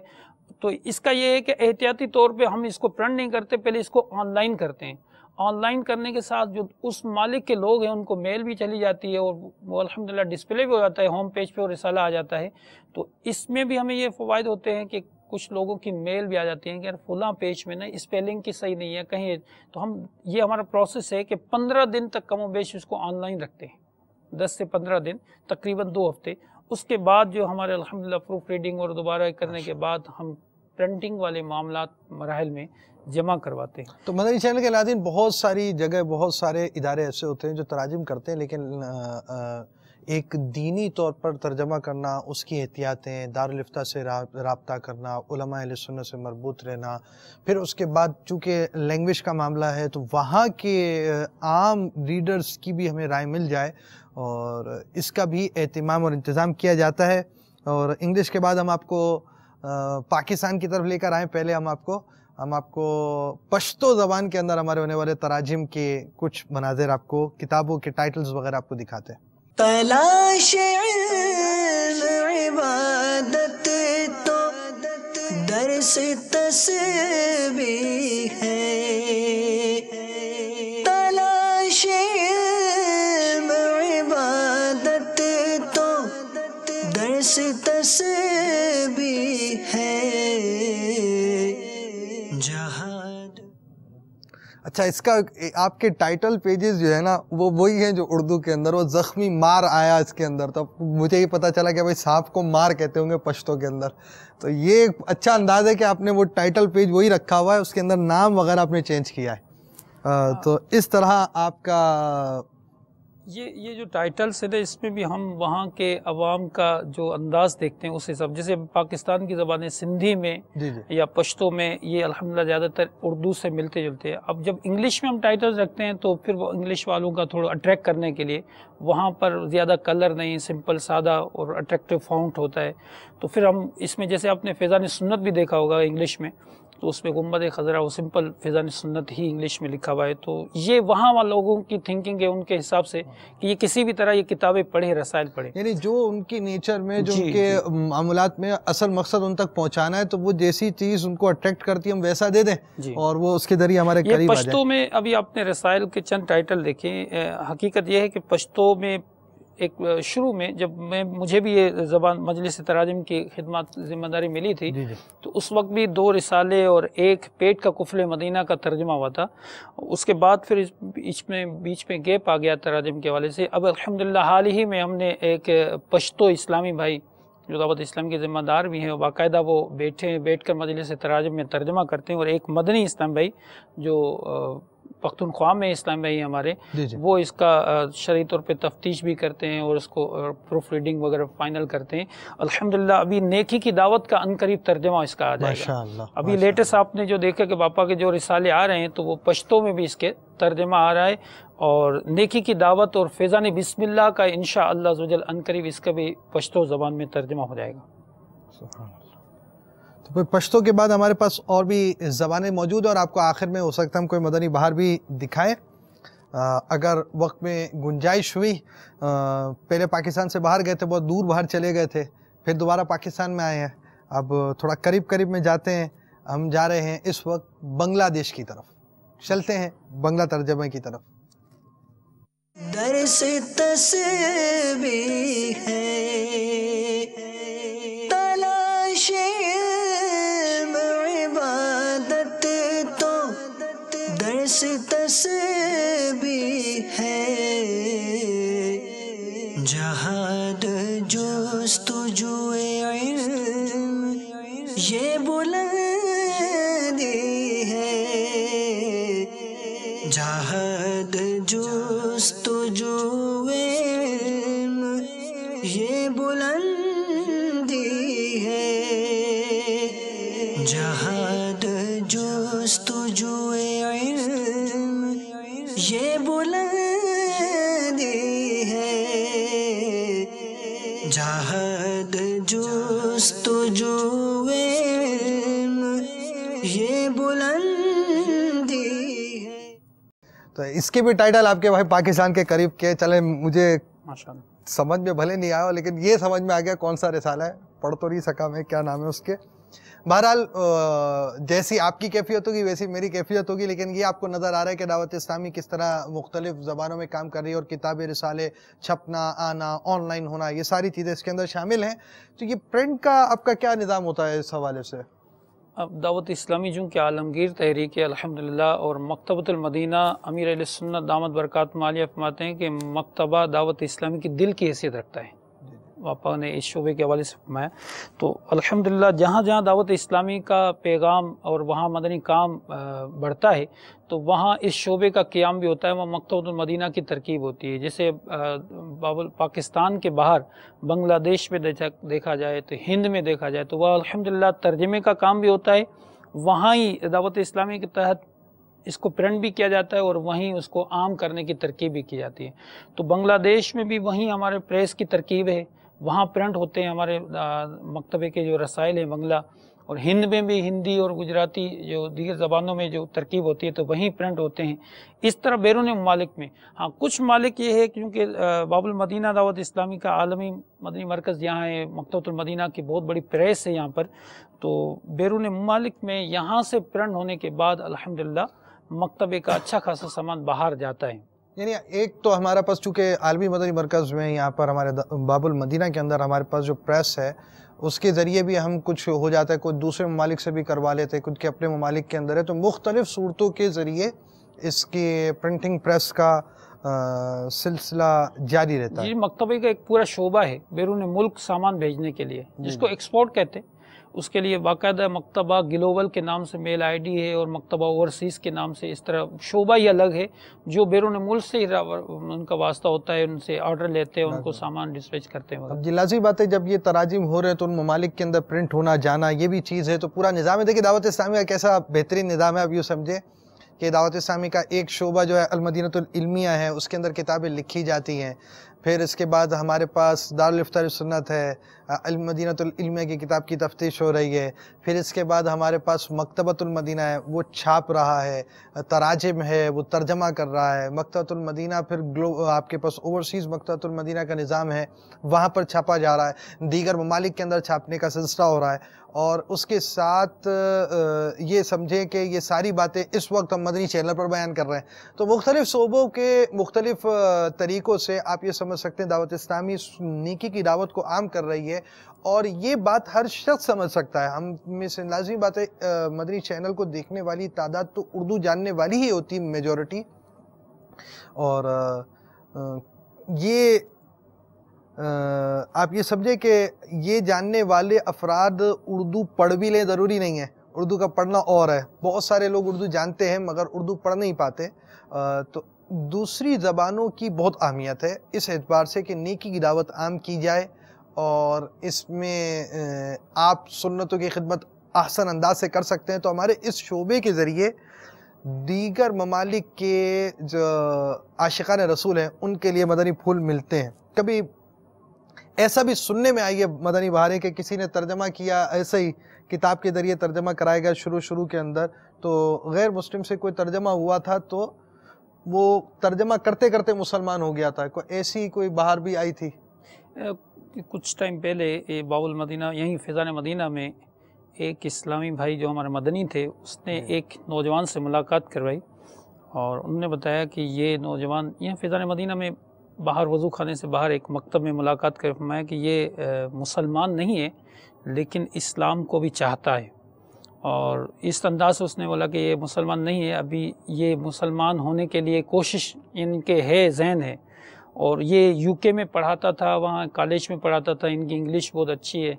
تو اس کا یہ ہے کہ احتیاطی طور پہ ہم اس کو پرنٹ نہیں کرتے، پہلے اس کو آن لائن کرتے ہیں. آن لائن کرنے کے ساتھ جو اس مالک کے لوگ ہیں ان کو میل بھی چلی جاتی ہے اور وہ الحمدللہ ڈسپلے بھی ہو جاتا ہے، ہوم پیج پہ وہ رسالہ آ جاتا ہے. تو اس میں بھی ہمیں یہ فوائد ہوتے ہیں کہ کچھ لوگوں کی میل بھی آ جاتی ہیں کہ یار فلاں پیج میں نا اسپیلنگ کی صحیح نہیں ہے کہیں. تو ہم یہ ہمارا پروسیس ہے کہ 15 دن تک کم و بیش اس کو آن لائن رکھتے ہیں، 10 سے 15 دن، تقریباً 2 ہفتے. اس کے بعد جو ہمارے الحمدللہ پروف ریڈنگ اور دوبارہ کرنے کے بعد ہم پرنٹنگ والے معاملات مراحل میں جمع کرواتے ہیں. تو مدنی چینل کے ناظرین، بہت ساری جگہ، بہت سارے ادارے ایسے ہوتے ہیں جو تراجم کرتے ہیں، لیکن ایک دینی طور پر ترجمہ کرنا، اس کی احتیاطیں، دارالفتہ سے رابطہ کرنا، علماء اہل سنت سے مربوط رہنا، پھر اس کے بعد چونکہ لینگویج کا معاملہ ہے تو وہاں کے عام ریڈرز کی بھی ہمیں رائے مل جائے، اور اس کا بھی اہتمام اور انتظام کیا جاتا ہے. اور انگلش کے بعد ہم آپ کو پاکستان کی طرف لے کر آئیں. پہلے ہم آپ کو پشتو زبان کے اندر ہمارے ہونے والے تراجم کے کچھ مناظر، آپ کو کتابوں کے ٹائٹلز وغیرہ آپ کو دکھاتے ہیں. تلاش علم عبادت تو درس تسبیح ہے، تلاش علم عبادت تو درس تسبیح ہے. جہاد. اچھا، اس کا آپ کے ٹائٹل پیجز جو ہے نا وہ وہی ہیں جو اردو کے اندر، وہ زخمی مار آیا اس کے اندر، تو مجھے یہ پتہ چلا کہ بھائی سانپ کو مار کہتے ہوں گے پشتو کے اندر. تو یہ ایک اچھا انداز ہے کہ آپ نے وہ ٹائٹل پیج وہی رکھا ہوا ہے، اس کے اندر نام وغیرہ آپ نے چینج کیا ہے. تو اس طرح آپ کا یہ جو ٹائٹلس ہے نا، اس میں بھی ہم وہاں کے عوام کا جو انداز دیکھتے ہیں اس حساب، جیسے پاکستان کی زبانیں سندھی میں یا پشتو میں یہ الحمدللہ زیادہ تر اردو سے ملتے جلتے ہیں. اب جب انگلش میں ہم ٹائٹلز رکھتے ہیں تو پھر وہ انگلش والوں کا تھوڑا اٹریکٹ کرنے کے لیے وہاں پر زیادہ کلر نہیں، سمپل سادہ اور اٹریکٹیو فونٹ ہوتا ہے. تو پھر ہم اس میں جیسے آپ نے فیضان سنت بھی دیکھا ہوگا انگلش میں، تو اس میں گنبد خضرا وہ سمپل فیضان سنت ہی انگلش میں لکھا ہوا ہے. تو یہ وہاں والے لوگوں کی تھنکنگ ہے ان کے حساب سے کہ یہ کسی بھی طرح یہ کتابیں پڑھیں، رسائل پڑھیں، یعنی جو ان کی نیچر میں، جو ان کے معاملات میں اصل مقصد ان تک پہنچانا ہے، تو وہ جیسی چیز ان کو اٹریکٹ کرتی ہے ہم ویسا دے دیں اور وہ اس کے ذریعے ہمارے قریب آ جائیں. پشتو میں ابھی آپ نے رسائل کے چند ٹائٹل دیکھیں. حقیقت یہ ہے کہ پشتو میں ایک شروع میں جب مجھے بھی یہ زبان مجلس تراجم کی خدمات ذمہ داری ملی تھی تو اس وقت بھی 2 رسالے اور ایک پیٹ کا قفل مدینہ کا ترجمہ ہوا تھا. اس کے بعد پھر بیچ میں گیپ آ گیا تراجم کے حوالے سے. اب الحمدللہ حال ہی میں ہم نے ایک پشتو اسلامی بھائی جو دعوت اسلام کے ذمہ دار بھی ہیں، باقاعدہ وہ بیٹھ کر مجلس تراجم میں ترجمہ کرتے ہیں، اور ایک مدنی اسلام بھائی جو پختونخوا میں اسلام بھائی ہمارے وہ اس کا شرعی طور پہ تفتیش بھی کرتے ہیں اور اس کو پروف ریڈنگ وغیرہ فائنل کرتے ہیں. الحمدللہ ابھی نیکی کی دعوت کا عنقریب ترجمہ اس کا آ جائے گا. ابھی لیٹسٹ آپ نے جو دیکھا کہ باپا کے جو رسالے آ رہے ہیں تو وہ پشتو میں بھی اس کے ترجمہ آ رہا ہے، اور نیکی کی دعوت اور فیضان بسم اللہ کا انشاءاللہ عزوجل عنقریب اس کا بھی پشتو زبان میں ترجمہ ہو جائے گا. تو پھر پشتو کے بعد ہمارے پاس اور بھی زبانیں موجود ہیں، اور آپ کو آخر میں ہو سکتا ہے ہم کوئی مدنی بہار بھی دکھائیں اگر وقت میں گنجائش ہوئی. پہلے پاکستان سے باہر گئے تھے، بہت دور باہر چلے گئے تھے، پھر دوبارہ پاکستان میں آئے ہیں، اب تھوڑا قریب میں جاتے ہیں. ہم جا رہے ہیں اس وقت بنگلہ دیش کی طرف، چلتے ہیں بنگلہ ترجمے کی طرف. درس تسبیح ہے تلاش علم عبادت تو درس تسبیح ہے جہاد جستجو علم یہ بلندی ہے جہاد جستجو علم یہ بلندی ہے جہاد جستجو علم یہ بلندی ہے جہاد جستجو علم یہ بلندی ہے. تو اس کے بھی ٹائٹل آپ کے بھائی پاکستان کے قریب کے چلیں، مجھے ماشاءاللہ سمجھ میں بھلے نہیں آیا لیکن یہ سمجھ میں آ گیا کون سا رسالہ ہے. پڑھ تو نہیں سکا میں کیا نام ہے اس کے. بہرحال جیسی آپ کی کیفیت ہوگی ویسی میری کیفیت ہوگی، لیکن یہ آپ کو نظر آ رہا ہے کہ دعوت اسلامی کس طرح مختلف زبانوں میں کام کر رہی ہے، اور کتابیں رسالے چھپنا آنا آن لائن ہونا یہ ساری چیزیں اس کے اندر شامل ہیں. تو یہ پرنٹ کا آپ کا کیا نظام ہوتا ہے اس حوالے سے؟ اب دعوت اسلامی چونکہ عالمگیر تحریک ہے الحمدللہ، اور مکتبۃ المدینہ امیر اہل سنت دامت برکاتہم عالیہ فرماتے ہیں کہ مکتبہ دعوت اسلامی کی دل کی حیثیت رکھتا ہے. پاپا نے اس شعبے کے حوالے سے فرمایا. تو الحمدللہ جہاں جہاں دعوت اسلامی کا پیغام اور وہاں مدنی کام بڑھتا ہے تو وہاں اس شعبے کا قیام بھی ہوتا ہے. وہ مکتبۃ المدینہ کی ترکیب ہوتی ہے. جیسے پاکستان کے باہر بنگلہ دیش میں دیکھا جائے تو ہند میں دیکھا جائے تو وہ الحمدللہ ترجمے کا کام بھی ہوتا ہے. وہاں ہی دعوت اسلامی کے تحت اس کو پرنٹ بھی کیا جاتا ہے اور وہیں اس کو عام کرنے کی ترکیب بھی کی جاتی ہے. تو بنگلہ دیش میں بھی وہیں ہمارے پریس کی ترکیب ہے، وہاں پرنٹ ہوتے ہیں ہمارے مکتبے کے جو رسائل ہیں بنگلہ. اور ہند میں بھی ہندی اور گجراتی جو دیگر زبانوں میں جو ترکیب ہوتی ہے تو وہیں پرنٹ ہوتے ہیں. اس طرح بیرون ممالک میں ہاں کچھ ممالک یہ ہے کیونکہ باب المدینہ دعوت اسلامی کا عالمی مدنی مرکز یہاں ہے، مکتبۃ المدینہ کی بہت بڑی پریس ہے یہاں پر. تو بیرون ممالک میں یہاں سے پرنٹ ہونے کے بعد الحمدللہ مکتبے کا اچھا خاصا سامان باہر جاتا ہے. یعنی ایک تو ہمارا پاس چونکہ عالمی مدنی مرکز میں یہاں پر ہمارے باب المدینہ کے اندر ہمارے پاس جو پریس ہے اس کے ذریعے بھی ہم کچھ ہو جاتا ہے، کچھ دوسرے ممالک سے بھی کروا لیتے ہیں، کچھ کے اپنے ممالک کے اندر ہے. تو مختلف صورتوں کے ذریعے اس کی پرنٹنگ پریس کا سلسلہ جاری رہتا ہے. جی مکتبے کا ایک پورا شعبہ ہے بیرون ملک سامان بھیجنے کے لیے جس کو ایکسپورٹ کہتے ہیں. اس کے لیے باقاعدہ مکتبہ گلوبل کے نام سے میل آئی ڈی ہے اور مکتبہ اوورسیز کے نام سے اس طرح شعبہ ہی الگ ہے جو بیرون ملک سے ان کا واسطہ ہوتا ہے، ان سے آرڈر لیتے ہیں، ان کو سامان ڈسپیچ کرتے ہیں. اب جی لازمی بات ہے جب یہ تراجم ہو رہے ہیں تو ان ممالک کے اندر پرنٹ ہونا جانا یہ بھی چیز ہے. تو پورا نظام ہے. دیکھیے دعوت اسلامی کا کیسا بہترین نظام ہے. اب یوں سمجھے کہ دعوت اسلامی کا ایک شعبہ جو ہے المدینۃ العلمیہ ہے، اس کے اندر کتابیں لکھی جاتی ہیں. پھر اس کے بعد ہمارے پاس دارالافطار سنت ہے، المدینۃ العلمیہ کی کتاب کی تفتیش ہو رہی ہے. پھر اس کے بعد ہمارے پاس مکتبۃ المدینہ ہے، وہ چھاپ رہا ہے. تراجم ہے وہ ترجمہ کر رہا ہے. مکتبۃ المدینہ پھر آپ کے پاس اوورسیز مکتبۃ المدینہ کا نظام ہے، وہاں پر چھاپا جا رہا ہے. دیگر ممالک کے اندر چھاپنے کا سلسلہ ہو رہا ہے. اور اس کے ساتھ یہ سمجھیں کہ یہ ساری باتیں اس وقت ہم مدنی چینل پر بیان کر رہے ہیں. تو مختلف صوبوں کے مختلف طریقوں سے آپ یہ سمجھ سمجھ سکتے ہیں دعوت اسلامی نیکی کی دعوت کو عام کر رہی ہے، اور یہ بات ہر شخص سمجھ سکتا ہے۔ ہم میں سے لازمی بات ہے مدنی چینل کو دیکھنے والی تعداد تو اردو جاننے والی ہی ہوتی میجورٹی، اور یہ آپ یہ سمجھیں کہ یہ جاننے والے افراد اردو پڑھ بھی لیں ضروری نہیں ہے، اردو کا پڑھنا اور ہے۔ بہت سارے لوگ اردو جانتے ہیں مگر اردو پڑھ نہیں پاتے، تو دوسری زبانوں کی بہت اہمیت ہے اس اعتبار سے کہ نیکی کی دعوت عام کی جائے، اور اس میں آپ سنتوں کی خدمت احسن انداز سے کر سکتے ہیں۔ تو ہمارے اس شعبے کے ذریعے دیگر ممالک کے جو عاشقان رسول ہیں ان کے لیے مدنی پھول ملتے ہیں۔ کبھی ایسا بھی سننے میں آئی ہے مدنی بہاریں کہ کسی نے ترجمہ کیا، ایسے ہی کتاب کے ذریعے ترجمہ کرائے گا شروع کے اندر، تو غیر مسلم سے کوئی ترجمہ ہوا تھا تو وہ ترجمہ کرتے کرتے مسلمان ہو گیا تھا۔ کوئی ایسی کوئی بہار بھی آئی تھی؟ کچھ ٹائم پہلے باب المدینہ یہیں فیضان مدینہ میں ایک اسلامی بھائی جو ہمارے مدنی تھے، اس نے ایک نوجوان سے ملاقات کروائی، اور انہوں نے بتایا کہ یہ نوجوان یہاں فیضان مدینہ میں باہر وضو خانے سے باہر ایک مکتب میں ملاقات کر فرمایا کہ یہ مسلمان نہیں ہے لیکن اسلام کو بھی چاہتا ہے، اور اس انداز سے اس نے بولا کہ یہ مسلمان نہیں ہے، ابھی یہ مسلمان ہونے کے لیے کوشش ان کے ہے، ذہن ہے، اور یہ یو کے میں پڑھاتا تھا، وہاں کالج میں پڑھاتا تھا، ان کی انگلش بہت اچھی ہے۔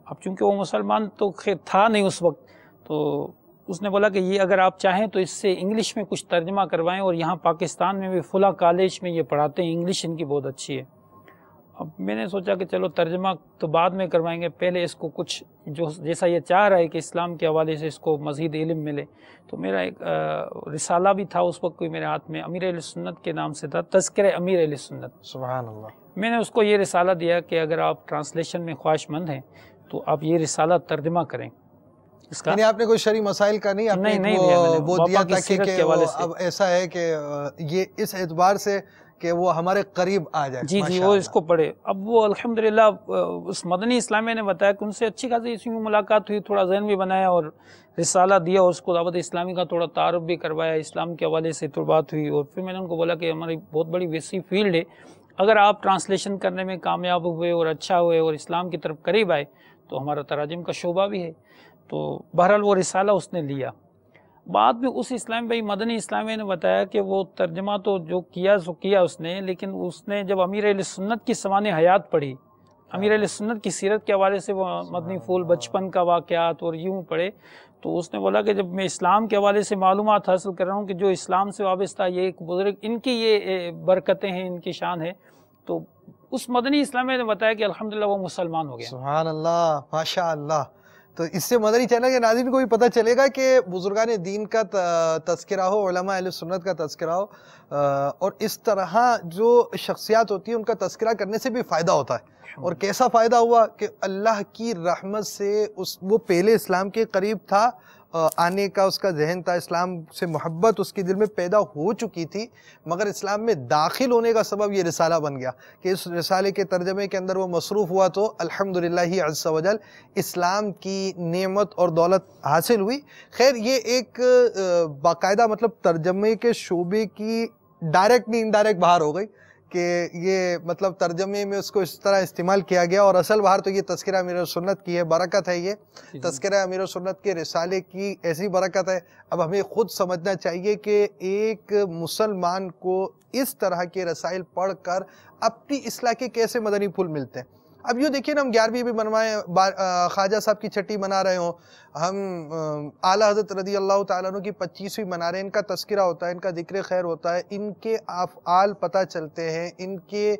اب چونکہ وہ مسلمان تو خیر تھا نہیں اس وقت، تو اس نے بولا کہ یہ اگر آپ چاہیں تو اس سے انگلش میں کچھ ترجمہ کروائیں، اور یہاں پاکستان میں بھی فلاں کالج میں یہ پڑھاتے ہیں، انگلش ان کی بہت اچھی ہے۔ اب میں نے سوچا کہ چلو ترجمہ تو بعد میں کروائیں گے، پہلے اس کو کچھ جو جیسا یہ چاہ رہا ہے کہ اسلام کے حوالے سے اس کو مزید علم ملے، تو میرا ایک رسالہ بھی تھا اس وقت کوئی میرے ہاتھ میں، امیر اہل سنت کے نام سے تھا، تذکرہ امیر اہل سنت۔ سبحان اللہ۔ میں نے اس کو یہ رسالہ دیا کہ اگر آپ ٹرانسلیشن میں خواہش مند ہیں تو آپ یہ رسالہ ترجمہ کریں اس کا۔ یعنی آپ نے کوئی شرعی مسائل کا نہیں، آپ نے وہ دیا تھا کہ اب ایسا ہے کہ یہ اس اعتبار سے کہ وہ ہمارے قریب آ جائے۔ جی جی، وہ اس کو پڑھے۔ اب وہ الحمدللہ اس مدنی اسلامیہ نے بتایا کہ ان سے اچھی خاصی اسی میں ملاقات ہوئی، تھوڑا ذہن بھی بنایا اور رسالہ دیا، اور اس کو دعوت اسلامی کا تھوڑا تعارف بھی کروایا، اسلام کے حوالے سے تو بات ہوئی، اور پھر میں نے ان کو بولا کہ ہماری بہت بڑی وسیع فیلڈ ہے، اگر آپ ٹرانسلیشن کرنے میں کامیاب ہوئے اور اچھا ہوئے اور اسلام کی طرف قریب آئے تو ہمارا تراجم کا شعبہ بھی ہے۔ تو بہرحال وہ رسالہ اس نے لیا۔ بعد میں اس اسلام بھائی مدنی اسلامیہ نے بتایا کہ وہ ترجمہ تو جو کیا سو کیا اس نے، لیکن اس نے جب امیر اہل سنت کی سوانح حیات پڑھی، امیر اہل سنت کی سیرت کے حوالے سے وہ مدنی پھول بچپن کا واقعات اور یوں پڑھے، تو اس نے بولا کہ جب میں اسلام کے حوالے سے معلومات حاصل کر رہا ہوں کہ جو اسلام سے وابستہ یہ ایک بزرگ، ان کی یہ برکتیں ہیں، ان کی شان ہے، تو اس مدنی اسلامیہ نے بتایا کہ الحمدللہ وہ مسلمان ہو گیا۔ سبحان اللہ، ماشاء اللہ۔ تو اس سے مدنی چینل کے ناظرین کو بھی پتہ چلے گا کہ بزرگان دین کا تذکرہ ہو، علماء اہل سنت کا تذکرہ ہو، اور اس طرح جو شخصیات ہوتی ہیں ان کا تذکرہ کرنے سے بھی فائدہ ہوتا ہے۔ اور کیسا فائدہ ہوا کہ اللہ کی رحمت سے وہ پہلے اسلام کے قریب تھا، آنے کا اس کا ذہن تھا، اسلام سے محبت اس کے دل میں پیدا ہو چکی تھی، مگر اسلام میں داخل ہونے کا سبب یہ رسالہ بن گیا کہ اس رسالے کے ترجمے کے اندر وہ مصروف ہوا، تو الحمدللہ عز و جل اسلام کی نعمت اور دولت حاصل ہوئی۔ خیر یہ ایک باقاعدہ مطلب ترجمے کے شعبے کی ڈائریکٹ نہیں انڈائریکٹ بہار ہو گئی کہ یہ مطلب ترجمے میں اس کو اس طرح استعمال کیا گیا، اور اصل بہار تو یہ تذکرہ امیر سنت کی ہے، برکت ہے یہ تذکرہ امیر سنت کے رسالے کی، ایسی برکت ہے۔ اب ہمیں خود سمجھنا چاہیے کہ ایک مسلمان کو اس طرح کے رسائل پڑھ کر اپنی اصلاح کے کیسے مدنی پھول ملتے ہیں۔ اب یہ دیکھیں نا، ہم 11ویں بھی بنوائیں، خواجہ صاحب کی چھٹی منا رہے ہوں، ہم اعلیٰ حضرت رضی اللہ تعالیٰ عنہ کی 25ویں منا رہے ہیں، ان کا تذکرہ ہوتا ہے، ان کا ذکر خیر ہوتا ہے، ان کے افعال پتہ چلتے ہیں، ان کے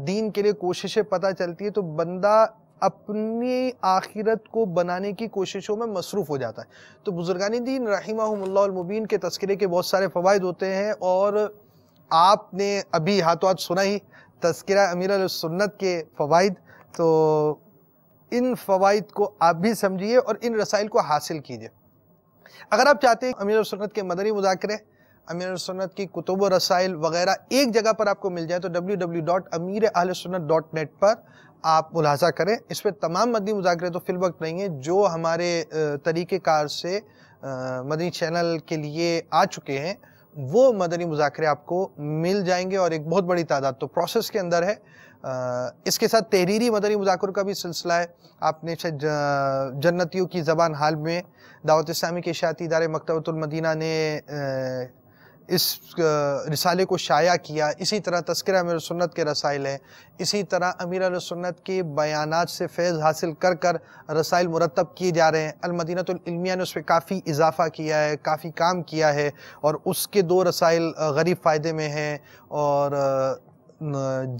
دین کے لیے کوششیں پتہ چلتی ہے، تو بندہ اپنی آخرت کو بنانے کی کوششوں میں مصروف ہو جاتا ہے۔ تو بزرگان دین رحمہم اللہ المبین کے تذکرے کے بہت سارے فوائد ہوتے ہیں، اور آپ نے ابھی ہاتھوں ہاتھ سنا ہی تذکرہ امیر اہل سنت کے فوائد، تو ان فوائد کو آپ بھی سمجھیے اور ان رسائل کو حاصل کیجیے۔ اگر آپ چاہتے ہیں امیر سنت کے مدنی مذاکرے، امیر سنت کی کتب و رسائل وغیرہ ایک جگہ پر آپ کو مل جائے تو www.amirehlsunnat.net پر آپ ملاحظہ کریں۔ اس پہ تمام مدنی مذاکرے تو فی الوقت نہیں ہیں، جو ہمارے طریقہ کار سے مدنی چینل کے لیے آ چکے ہیں وہ مدنی مذاکرے آپ کو مل جائیں گے، اور ایک بہت بڑی تعداد تو پروسیس کے اندر ہے۔ اس کے ساتھ تحریری مدنی مذاکروں کا بھی سلسلہ ہے۔ آپ نے جنتیوں کی زبان حال میں دعوت اسلامی کے اشاعتی ادارے مکتبۃ المدینہ نے اس رسالے کو شائع کیا۔ اسی طرح تذکرہ امیر السنت کے رسائل ہیں، اسی طرح امیر علیہ السنت کے بیانات سے فیض حاصل کر کر رسائل مرتب کیے جا رہے ہیں۔ المدینۃ العلمیہ نے اس پہ کافی اضافہ کیا ہے، کافی کام کیا ہے، اور اس کے 2 رسائل غریب فائدے میں ہیں، اور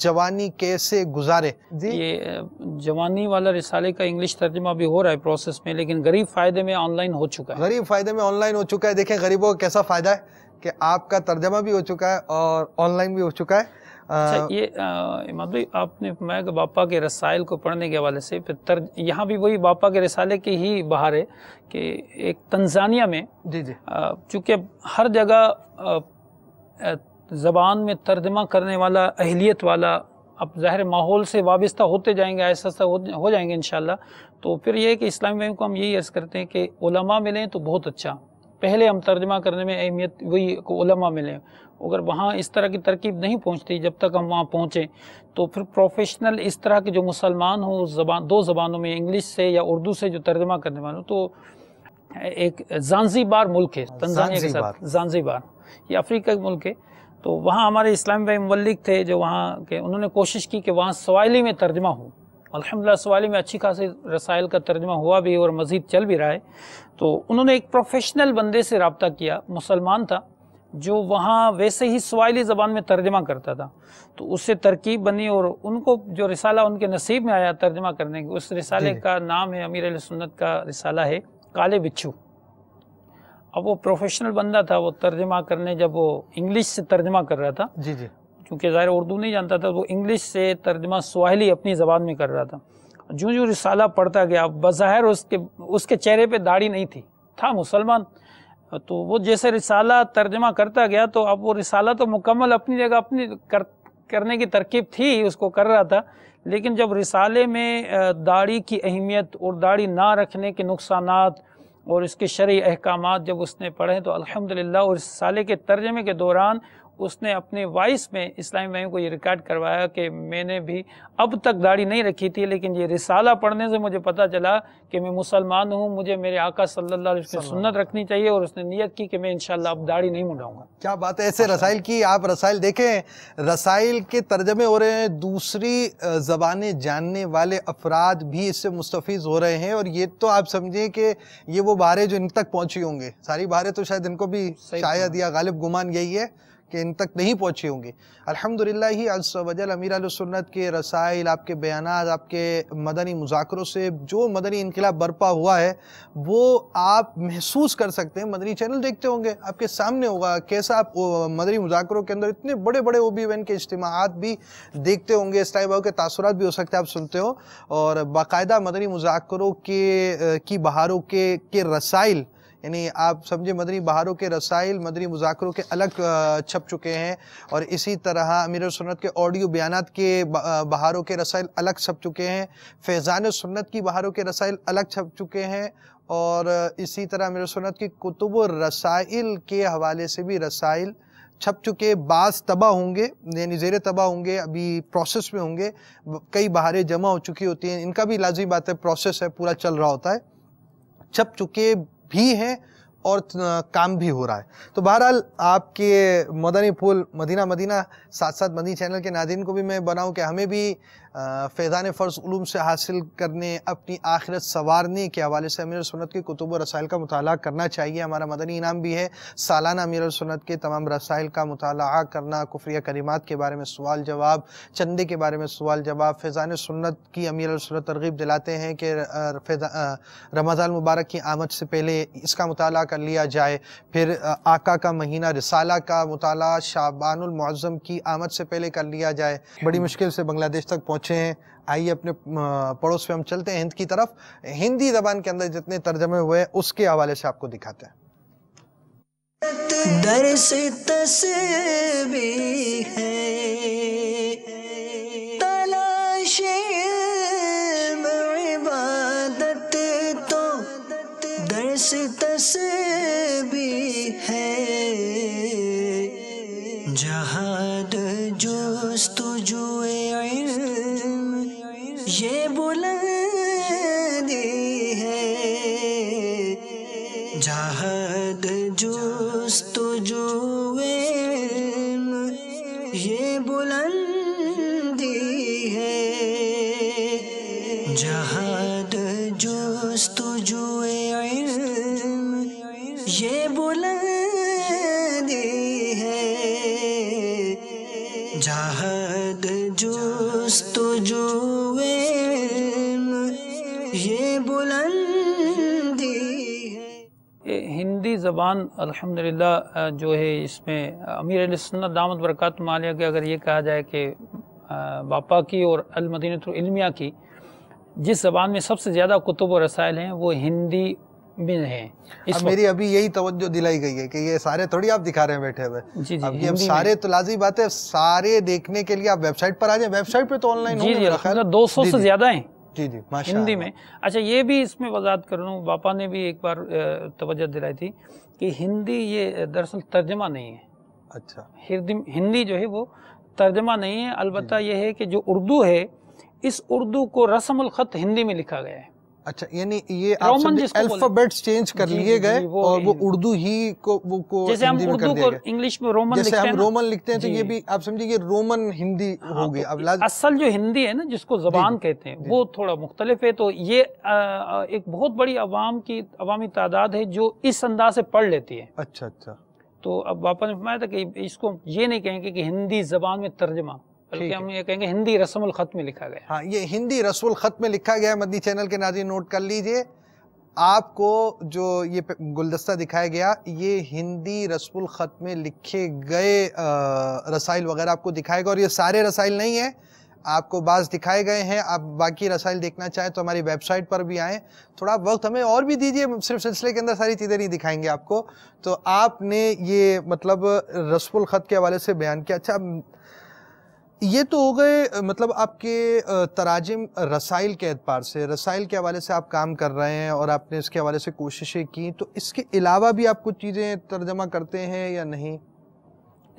جوانی کیسے گزارے۔ یہ جوانی والا رسالے کا انگلش ترجمہ بھی ہو رہا ہے پروسیس میں، لیکن غریب فائدے میں آن لائن ہو چکا ہے۔ غریب فائدے میں آن لائن ہو چکا ہے۔ دیکھیں غریبوں کا کیسا فائدہ ہے کہ آپ کا ترجمہ بھی ہو چکا ہے اور آن لائن بھی ہو چکا ہے۔ اچھا، یہ اماد بھائی آپ نے فرمایا کہ باپا کے رسائل کو پڑھنے کے حوالے سے پھر یہاں بھی وہی باپا کے رسالے کی ہی بہار ہے کہ ایک تنزانیہ میں جی چونکہ ہر جگہ زبان میں ترجمہ کرنے والا، اہلیت والا، اب ظاہر ماحول سے وابستہ ہوتے جائیں گے، ایسا ہو جائیں گے انشاءاللہ۔ تو پھر یہ ہے کہ اسلامی بھائیوں کو ہم یہی عرض کرتے ہیں کہ علماء ملیں تو بہت اچھا، پہلے ہم ترجمہ کرنے میں اہمیت وہی علماء ملیں۔ اگر وہاں اس طرح کی ترکیب نہیں پہنچتی، جب تک ہم وہاں پہنچیں تو پھر پروفیشنل اس طرح کے جو مسلمان ہوں دو زبانوں میں، انگلش سے یا اردو سے جو ترجمہ کرنے والوں، تو ایک زانزیبار ملک ہے تنزانیہ کے ساتھ، زانزیبار یہ افریقہ کا ملک ہے، تو وہاں ہمارے اسلامی بھائی مبلغ تھے جو وہاں کے، انہوں نے کوشش کی کہ وہاں سواحلی میں ترجمہ ہو۔ الحمدللہ سواحلی میں اچھی خاصی رسائل کا ترجمہ ہوا بھی اور مزید چل بھی رہا ہے۔ تو انہوں نے ایک پروفیشنل بندے سے رابطہ کیا، مسلمان تھا، جو وہاں ویسے ہی سواحلی زبان میں ترجمہ کرتا تھا، تو اس سے ترکیب بنی اور ان کو جو رسالہ ان کے نصیب میں آیا ترجمہ کرنے کی، اس رسالے کا نام ہے، امیر علیہ سنت کا رسالہ ہے کالے بچھو۔ اب وہ پروفیشنل بندہ تھا، وہ ترجمہ کرنے جب وہ انگلش سے ترجمہ کر رہا تھا، جی کیونکہ ظاہر اردو نہیں جانتا تھا، وہ انگلش سے ترجمہ سواحلی اپنی زبان میں کر رہا تھا۔ جو رسالہ پڑھتا گیا، بظاہر اس کے چہرے پہ داڑھی نہیں تھا مسلمان، تو وہ جیسے رسالہ ترجمہ کرتا گیا تو اب وہ رسالہ تو مکمل اپنی جگہ اپنی کرنے کی ترکیب تھی، اس کو کر رہا تھا، لیکن جب رسالے میں داڑھی کی اہمیت اور داڑھی نہ رکھنے کے نقصانات اور اس کے شرعی احکامات جب اس نے پڑھے تو الحمدللہ اس رسالے کے ترجمے کے دوران اس نے اپنے وائس میں اسلامی بھائیوں کو یہ ریکارڈ کروایا کہ میں نے بھی اب تک داڑھی نہیں رکھی تھی، لیکن یہ رسالہ پڑھنے سے مجھے پتہ چلا کہ میں مسلمان ہوں، مجھے میرے آقا صلی اللہ علیہ وسلم کی سنت رکھنی چاہیے، اور اس نے نیت کی کہ میں انشاءاللہ اب داڑھی نہیں منڈاؤں گا۔ کیا بات ہے! ایسے رسائل کی آپ رسائل دیکھیں، رسائل کے ترجمے ہو رہے ہیں، دوسری زبانیں جاننے والے افراد بھی اس سے مستفیض ہو رہے ہیں، اور یہ تو آپ سمجھیں کہ یہ وہ بہاریں جو ان تک پہنچی ہوں گے، ساری بہاریں تو شاید ان کو بھی شاید یا غالب گمان یہی ہے کہ ان تک نہیں پہنچی ہوں گی۔ الحمدللہ ہی عز و جل امیر علیہ السنت کے رسائل، آپ کے بیانات، آپ کے مدنی مذاکروں سے جو مدنی انقلاب برپا ہوا ہے وہ آپ محسوس کر سکتے ہیں۔ مدنی چینل دیکھتے ہوں گے، آپ کے سامنے ہوگا کیسا آپ مدنی مذاکروں کے اندر اتنے بڑے بڑے OBN کے اجتماعات بھی دیکھتے ہوں گے، اسلامی بھائیوں کے تاثرات بھی ہو سکتے ہیں آپ سنتے ہو، اور باقاعدہ مدنی مذاکروں کی بہاروں کے رسائل، یعنی آپ سمجھے مدنی بہاروں کے رسائل مدنی مذاکروں کے الگ چھپ چکے ہیں، اور اسی طرح امیر سنت کے آڈیو بیانات کے بہاروں کے رسائل الگ چھپ چکے ہیں، فیضان سنت کی بہاروں کے رسائل الگ چھپ چکے ہیں، اور اسی طرح امیر سنت کی کتب و رسائل کے حوالے سے بھی رسائل چھپ چکے، بعض طبع ہوں گے، یعنی زیر طبع ہوں گے، ابھی پروسیس میں ہوں گے، کئی بہاریں جمع ہو چکی ہوتی ہیں، ان کا بھی لازمی بات ہے، پروسیس ہے، پورا چل رہا ہوتا ہے، چھپ چکے بھی ہیں اور کام بھی ہو رہا ہے۔ تو بہرحال آپ کے مدنی پھول مدینہ ساتھ ساتھ مدنی چینل کے ناظرین کو بھی میں بناؤں کہ ہمیں بھی فیضان فرض علوم سے حاصل کرنے، اپنی آخرت سنوارنے کے حوالے سے امیر سنت کے کتب و رسائل کا مطالعہ کرنا چاہیے۔ ہمارا مدنی انعام بھی ہے سالانہ امیر سنت کے تمام رسائل کا مطالعہ کرنا، کفریہ کلمات کے بارے میں سوال جواب، چندے کے بارے میں سوال جواب۔ فیضان سنت کی امیر سنت ترغیب دلاتے ہیں کہ رمضان مبارک کی آمد سے پہلے اس کا مطالعہ کر لیا جائے، پھر آقا کا مہینہ رسالہ کا مطالعہ شعبان المعظم کی آمد سے پہلے کر لیا جائے۔ بڑی مشکل سے بنگلہ دیش تک پہنچے ہیں، آئیے اپنے پڑوس پہ ہم چلتے ہیں، ہند کی طرف، ہندی زبان کے اندر جتنے ترجمے ہوئے اس کے حوالے سے آپ کو دکھاتے ہیں۔ درس تسبیح ہے، تلاش علم عبادت تو درس تسبیح ہے، یہ بلندی ہے، جہاد جستجو علم یہ بلندی ہے، جہاد جستجو علم یہ بلندی ہے، جہاد جستجو علم یہ بلندی ہے۔ ہندی زبان الحمدللہ جو ہے، اس میں امیر اہل سنت دامت برکاتہم عالیہ کے اگر یہ کہا جائے کہ باپا کی اور المدینۃ العلمیہ کی جس زبان میں سب سے زیادہ کتب و رسائل ہیں وہ ہندی میں ہیں۔ اب میری ابھی یہی توجہ دلائی گئی ہے کہ یہ سارے تھوڑی آپ دکھا رہے ہیں بیٹھے ہوئے، جی اب یہ سارے تو لازمی بات ہے، سارے دیکھنے کے لیے آپ ویب سائٹ پر آ جائیں، ویب سائٹ پہ تو آن لائن جی جی الحمدللہ 200 سے زیادہ ہیں جی جی ماشاء ہندی میں۔ اچھا یہ بھی اس میں وضاحت کر رہا ہوں، باپا نے بھی ایک بار توجہ دلائی تھی کہ ہندی یہ دراصل ترجمہ نہیں ہے۔ اچھا، ہندی جو ہے وہ ترجمہ نہیں ہے، البتہ یہ ہے کہ جو اردو ہے اس اردو کو رسم الخط ہندی میں لکھا گیا ہے۔ اچھا، یعنی یہ الفابیٹس چینج کر لیے گئے اور وہ اردو ہی کو جیسے ہم اردو کو انگلش میں رومن جیسے لکھتے ہم ہیں، رومن لکھتے ہیں تو یہ بھی آپ سمجھیے یہ رومن ہندی ہو گئی۔ اب اصل جو ہندی ہے نا جس کو زبان کہتے ہیں وہ تھوڑا مختلف ہے، تو یہ ایک بہت بڑی عوامی تعداد ہے جو اس انداز سے پڑھ لیتی ہے۔ اچھا اچھا، تو اب باپا نے فرمایا تھا کہ اس کو یہ نہیں کہیں گے کہ ہندی زبان میں ترجمہ، بلکہ ہم یہ کہیں گے ہندی رسم الخط میں لکھا گیا۔ ہاں، یہ ہندی رسم الخط میں لکھا گیا ہے۔ مدنی چینل کے ناظرین نوٹ کر لیجئے، آپ کو جو یہ گلدستہ دکھایا گیا یہ ہندی رسم الخط میں لکھے گئے رسائل وغیرہ آپ کو دکھائے گا، اور یہ سارے رسائل نہیں ہیں، آپ کو بعض دکھائے گئے ہیں۔ آپ باقی رسائل دیکھنا چاہیں تو ہماری ویب سائٹ پر بھی آئیں، تھوڑا وقت ہمیں اور بھی دیجئے، صرف سلسلے کے اندر ساری چیزیں نہیں دکھائیں گے آپ کو۔ تو آپ نے یہ مطلب رسم الخط کے حوالے سے بیان کیا۔ اچھا، یہ تو ہو گئے مطلب آپ کے تراجم رسائل کے اعتبار سے، رسائل کے حوالے سے آپ کام کر رہے ہیں اور آپ نے اس کے حوالے سے کوششیں کی، تو اس کے علاوہ بھی آپ کچھ چیزیں ترجمہ کرتے ہیں یا نہیں؟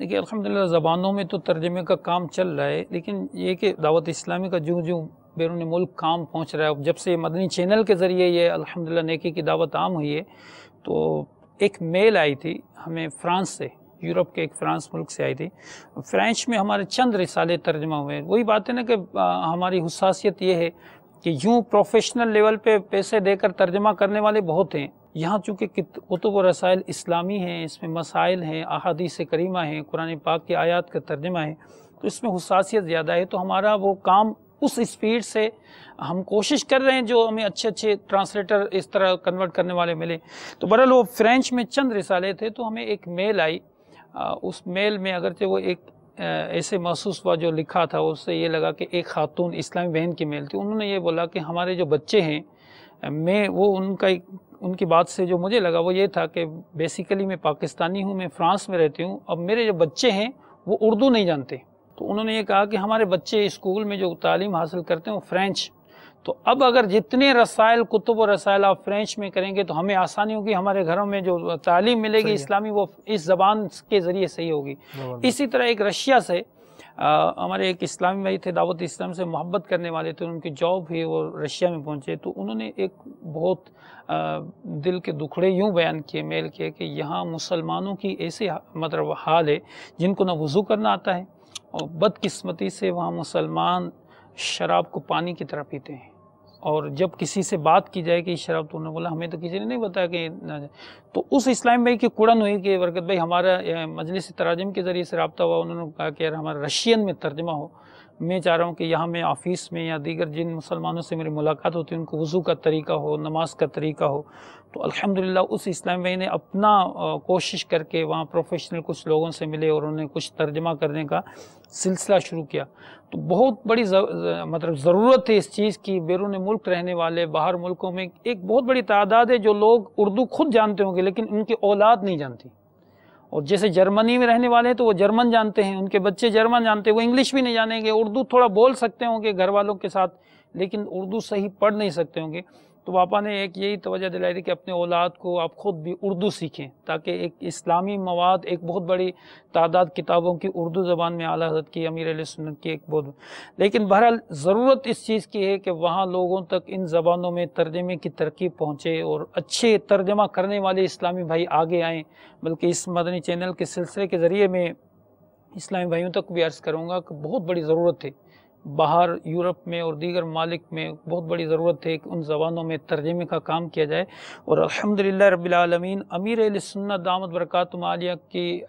دیکھیے الحمدللہ زبانوں میں تو ترجمے کا کام چل رہا ہے، لیکن یہ کہ دعوت اسلامی کا جو بیرون ملک کام پہنچ رہا ہے، جب سے مدنی چینل کے ذریعے یہ الحمدللہ نیکی کی دعوت عام ہوئی ہے، تو ایک میل آئی تھی ہمیں فرانس سے، یورپ کے ایک فرانس ملک سے آئی تھی۔ فرینچ میں ہمارے چند رسالے ترجمہ ہوئے۔ وہی بات ہے نا کہ ہماری حساسیت یہ ہے کہ یوں پروفیشنل لیول پہ پیسے دے کر ترجمہ کرنے والے بہت ہیں، یہاں چونکہ کتب و رسائل اسلامی ہیں، اس میں مسائل ہیں، احادیث کریمہ ہیں، قرآن پاک کی آیات کا ترجمہ ہے، تو اس میں حساسیت زیادہ ہے، تو ہمارا وہ کام اس اسپیڈ سے ہم کوشش کر رہے ہیں جو ہمیں اچھے ٹرانسلیٹر اس طرح کنورٹ کرنے والے ملے۔ تو بہرحال وہ فرینچ میں چند رسالے تھے، تو ہمیں ایک میل آئی، اس میل میں اگرچہ وہ ایک ایسے محسوس ہوا جو لکھا تھا اس سے یہ لگا کہ ایک خاتون اسلامی بہن کی میل تھی، انہوں نے یہ بولا کہ ہمارے جو بچے ہیں، ان کی بات سے جو مجھے لگا وہ یہ تھا کہ بیسیکلی میں پاکستانی ہوں، میں فرانس میں رہتی ہوں، اب میرے جو بچے ہیں وہ اردو نہیں جانتے، تو انہوں نے یہ کہا کہ ہمارے بچے اسکول میں جو تعلیم حاصل کرتے ہیں وہ فرینچ، تو اب اگر جتنے رسائل کتب و رسائل آپ فرینچ میں کریں گے تو ہمیں آسانی ہوگی، ہمارے گھروں میں جو تعلیم ملے گی اسلامی وہ اس زبان کے ذریعے صحیح ہوگی۔ اسی طرح ایک رشیا سے ہمارے ایک اسلامی بھائی تھے، دعوت اسلام سے محبت کرنے والے تھے، ان کی جاب ہے وہ رشیا میں پہنچے، تو انہوں نے ایک بہت دل کے دکھڑے یوں بیان کیے، میل کیے کہ یہاں مسلمانوں کی ایسے مطلب حال ہے جن کو نہ وضو کرنا آتا ہے، اور بدقسمتی سے وہاں مسلمان شراب کو پانی کی طرح پیتے ہیں، اور جب کسی سے بات کی جائے کہ شراب، تو انہوں نے بولا ہمیں تو کسی نے نہیں بتایا کہ تو اس اسلام بھائی کی کڑن ہوئی کہ برکت بھائی ہمارا مجلس تراجم کے ذریعے سے رابطہ ہوا، انہوں نے کہا کہ یار ہمارا رشین میں ترجمہ ہو، میں چاہ رہا ہوں کہ یہاں میں آفس میں یا دیگر جن مسلمانوں سے میری ملاقات ہوتی ہے ان کو وضو کا طریقہ ہو، نماز کا طریقہ ہو، تو الحمدللہ اس اسلام بھائی نے اپنا کوشش کر کے وہاں پروفیشنل کچھ لوگوں سے ملے اور انہوں نے کچھ ترجمہ کرنے کا سلسلہ شروع کیا۔ تو بہت بڑی مطلب ضرورت ہے اس چیز کی، بیرون ملک رہنے والے، باہر ملکوں میں ایک بہت بڑی تعداد ہے جو لوگ اردو خود جانتے ہوں گے لیکن ان کی اولاد نہیں جانتی، اور جیسے جرمنی میں رہنے والے ہیں تو وہ جرمن جانتے ہیں، ان کے بچے جرمن جانتے ہیں، وہ انگلش بھی نہیں جانیں گے، اردو تھوڑا بول سکتے ہوں گے گھر والوں کے ساتھ لیکن اردو صحیح پڑھ نہیں سکتے ہوں گے، تو پاپا نے ایک یہی توجہ دلائی تھی کہ اپنے اولاد کو آپ خود بھی اردو سیکھیں، تاکہ ایک اسلامی مواد، ایک بہت بڑی تعداد کتابوں کی اردو زبان میں اعلیٰ حضرت کی، امیر اہل سنت کی ایک بہت، لیکن بہرحال ضرورت اس چیز کی ہے کہ وہاں لوگوں تک ان زبانوں میں ترجمے کی ترکیب پہنچے اور اچھے ترجمہ کرنے والے اسلامی بھائی آگے آئیں۔ بلکہ اس مدنی چینل کے سلسلے کے ذریعے میں اسلامی بھائیوں تک بھی عرض کروں گا کہ بہت بڑی ضرورت ہے، باہر یورپ میں اور دیگر ممالک میں بہت بڑی ضرورت ہے کہ ان زبانوں میں ترجمے کا کام کیا جائے، اور الحمدللہ رب العالمین امیر اہل سنت دامت برکاتہم عالیہ کی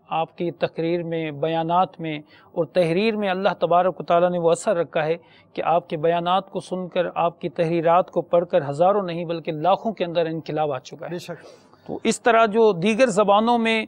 آپ کی تقریر میں، بیانات میں اور تحریر میں اللہ تبارک و تعالیٰ نے وہ اثر رکھا ہے کہ آپ کے بیانات کو سن کر، آپ کی تحریرات کو پڑھ کر ہزاروں نہیں بلکہ لاکھوں کے اندر انقلاب آ چکا ہے۔ بے شک۔ تو اس طرح جو دیگر زبانوں میں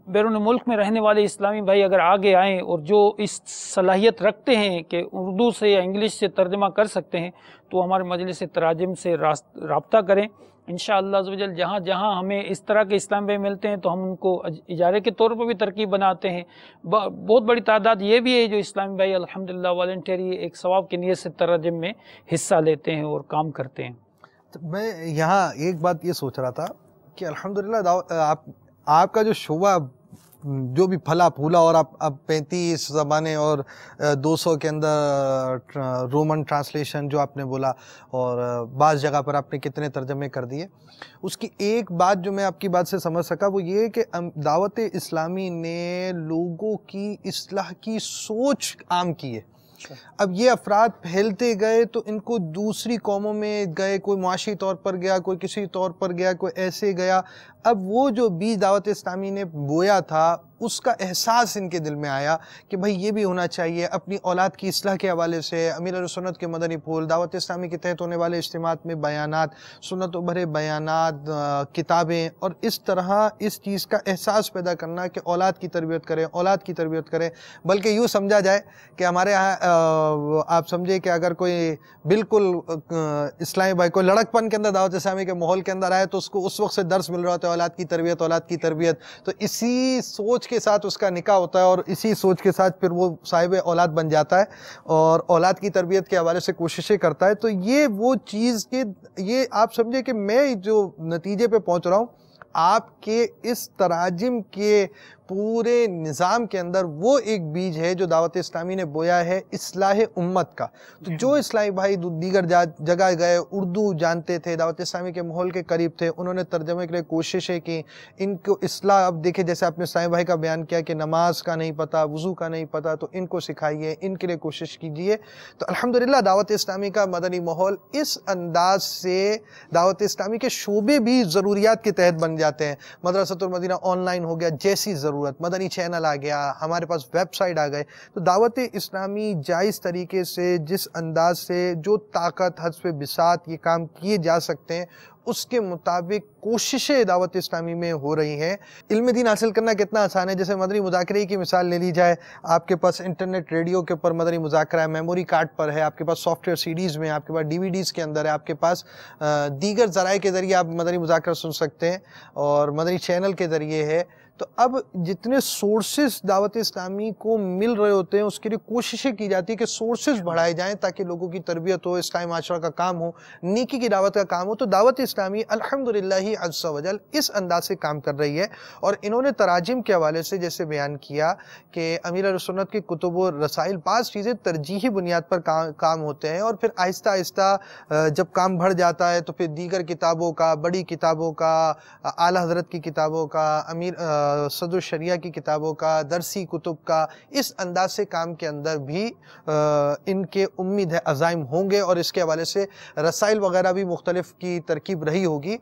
بیرون ملک میں رہنے والے اسلامی بھائی اگر آگے آئیں اور جو اس صلاحیت رکھتے ہیں کہ اردو سے یا انگلش سے ترجمہ کر سکتے ہیں، تو ہمارے مجلس تراجم سے رابطہ کریں۔ انشاءاللہ عز و جل جہاں جہاں ہمیں اس طرح کے اسلام بھائی ملتے ہیں تو ہم ان کو اجارے کے طور پر بھی ترکیب بناتے ہیں۔ بہت بڑی تعداد یہ بھی ہے جو اسلامی بھائی الحمدللہ والنٹری ایک ثواب کی نیت سے ترجم میں حصہ لیتے ہیں اور کام کرتے ہیں۔ میں یہاں ایک بات یہ سوچ رہا تھا کہ الحمدللہ آپ کا جو شعبہ جو بھی پھلا پھولا، اور آپ اب 35 زبانیں اور 200 کے اندر رومن ٹرانسلیشن جو آپ نے بولا، اور بعض جگہ پر آپ نے کتنے ترجمے کر دیے، اس کی ایک بات جو میں آپ کی بات سے سمجھ سکا وہ یہ کہ دعوت اسلامی نے لوگوں کی اصلاح کی سوچ عام کی ہے۔ اب یہ افراد پھیلتے گئے تو ان کو دوسری قوموں میں گئے، کوئی معاشی طور پر گیا، کوئی کسی طور پر گیا، کوئی ایسے گیا۔ اب وہ جو بیج دعوت اسلامی نے بویا تھا اس کا احساس ان کے دل میں آیا کہ بھائی یہ بھی ہونا چاہیے۔ اپنی اولاد کی اصلاح کے حوالے سے امیر اہل سنت کے مدنی پھول، دعوت اسلامی کے تحت ہونے والے اجتماعات میں بیانات، سنت و بھرے بیانات، کتابیں، اور اس طرح اس چیز کا احساس پیدا کرنا کہ اولاد کی تربیت کریں، اولاد کی تربیت کریں۔ بلکہ یوں سمجھا جائے کہ ہمارے یہاں آپ سمجھے کہ اگر کوئی بالکل اسلامی بھائی کوئی لڑکپن کے اندر دعوت اسلامی کے ماحول کے اندر آئے تو اس کو اس وقت سے درس مل رہا ہوتا ہے اولاد کی تربیت، اولاد کی تربیت، تو اسی سوچ کے ساتھ اس کا نکاح ہوتا ہے اور اسی سوچ کے ساتھ پھر وہ صاحب اولاد بن جاتا ہے اور اولاد کی تربیت کے حوالے سے کوششیں کرتا ہے۔ تو یہ وہ چیز کہ یہ آپ سمجھے کہ میں جو نتیجے پہ پہنچ رہا ہوں آپ کے اس تراجم کے پورے نظام کے اندر وہ ایک بیج ہے جو دعوت اسلامی نے بویا ہے اصلاح امت کا۔ تو جو اسلامی بھائی دیگر جگہ گئے، اردو جانتے تھے، دعوت اسلامی کے ماحول کے قریب تھے، انہوں نے ترجمے کے لیے کوششیں کی، ان کو اصلاح، اب دیکھیں جیسے آپ نے اسلامی بھائی کا بیان کیا کہ نماز کا نہیں پتہ، وضو کا نہیں پتہ، تو ان کو سکھائیے، ان کے لیے کوشش کیجیے۔ تو الحمدللہ دعوت اسلامی کا مدنی ماحول اس انداز سے دعوت اسلامی کے شعبے بھی ضروریات کے تحت بن جاتے ہیں۔ مدرسۃ المدینہ آن لائن ہو گیا جیسی ضرورت، مدنی چینل آ گیا، ہمارے پاس ویب سائٹ آ گئے، تو دعوت اسلامی جائز طریقے سے جس انداز سے جو طاقت حسب بساط یہ کام کیے جا سکتے ہیں اس کے مطابق کوششیں دعوت اسلامی میں ہو رہی ہیں۔ علم دین حاصل کرنا کتنا آسان ہے، جیسے مدنی مذاکرے کی مثال لے لی جائے، آپ کے پاس انٹرنیٹ ریڈیو کے اوپر مدنی مذاکرہ ہے، میموری کارڈ پر ہے، آپ کے پاس سافٹ ویئر سیڈیز میں، آپ کے پاس DVDs کے اندر ہے، آپ کے پاس دیگر ذرائع کے ذریعے آپ مدنی مذاکرہ سن سکتے ہیں، اور مدنی چینل کے ذریعے ہے۔ تو اب جتنے سورسز دعوت اسلامی کو مل رہے ہوتے ہیں اس کے لیے کوششیں کی جاتی ہے کہ سورسز بڑھائے جائیں تاکہ لوگوں کی تربیت ہو، اسلامی معاشرہ کا کام ہو، نیکی کی دعوت کا کام ہو۔ تو دعوت اسلامی الحمدللہ عز و جل اس انداز سے کام کر رہی ہے، اور انہوں نے تراجم کے حوالے سے جیسے بیان کیا کہ امیر اہل سنت کی کتب و رسائل بعض چیزیں ترجیحی بنیاد پر کام ہوتے ہیں، اور پھر آہستہ آہستہ جب کام بڑھ جاتا ہے تو پھر دیگر کتابوں کا، بڑی کتابوں کا، اعلیٰ حضرت کی کتابوں کا، امیر صدر الشریعہ کی کتابوں کا، درسی کتب کا، اس انداز سے کام کے اندر بھی ان کے امید ہے عزائم ہوں گے، اور اس کے حوالے سے رسائل وغیرہ بھی مختلف کی ترکیب رہی ہوگی۔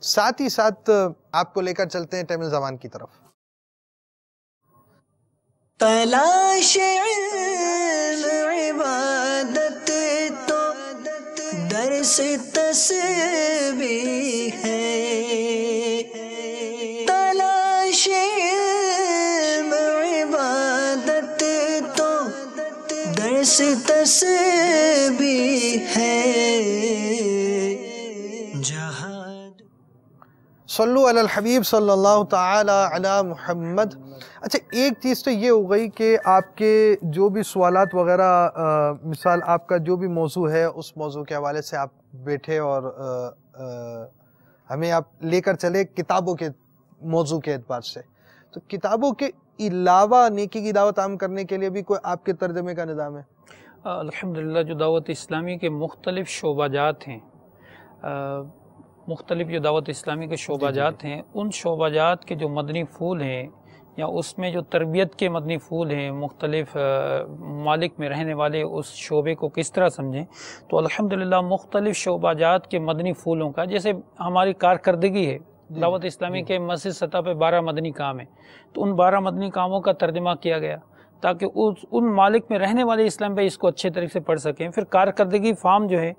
ساتھ ہی ساتھ آپ کو لے کر چلتے ہیں ٹیمل زمان کی طرف۔ تلاش علم عبادت تو درس تسبیح ہے، تلاش علم عبادت تو درس تسبیح ہے، جہاد۔ صلو علی الحبیب صلی اللہ تعالی علی محمد۔ اچھا ایک چیز تو یہ ہو گئی کہ آپ کے جو بھی سوالات وغیرہ مثال آپ کا جو بھی موضوع ہے اس موضوع کے حوالے سے آپ بیٹھے اور ہمیں آپ لے کر چلے کتابوں کے موضوع کے اعتبار سے، تو کتابوں کے علاوہ نیکی کی دعوت عام کرنے کے لیے بھی کوئی آپ کے ترجمے کا نظام ہے؟ الحمدللہ جو دعوت اسلامی کے مختلف شعبہ جات ہیں، مختلف جو دعوت اسلامی کے شعبہ جات ہیں، ان شعبہ جات کے جو مدنی پھول ہیں یا اس میں جو تربیت کے مدنی پھول ہیں، مختلف ممالک میں رہنے والے اس شعبے کو کس طرح سمجھیں، تو الحمدللہ مختلف شعبہ جات کے مدنی پھولوں کا، جیسے ہماری کارکردگی ہے دعوت اسلامی کے مسجد سطح پہ 12 مدنی کام ہیں، تو ان 12 مدنی کاموں کا ترجمہ کیا گیا تاکہ ان مالک میں رہنے والے اسلام بھائی اس کو اچھے طریقے سے پڑھ سکیں۔ پھر کارکردگی فارم جو ہے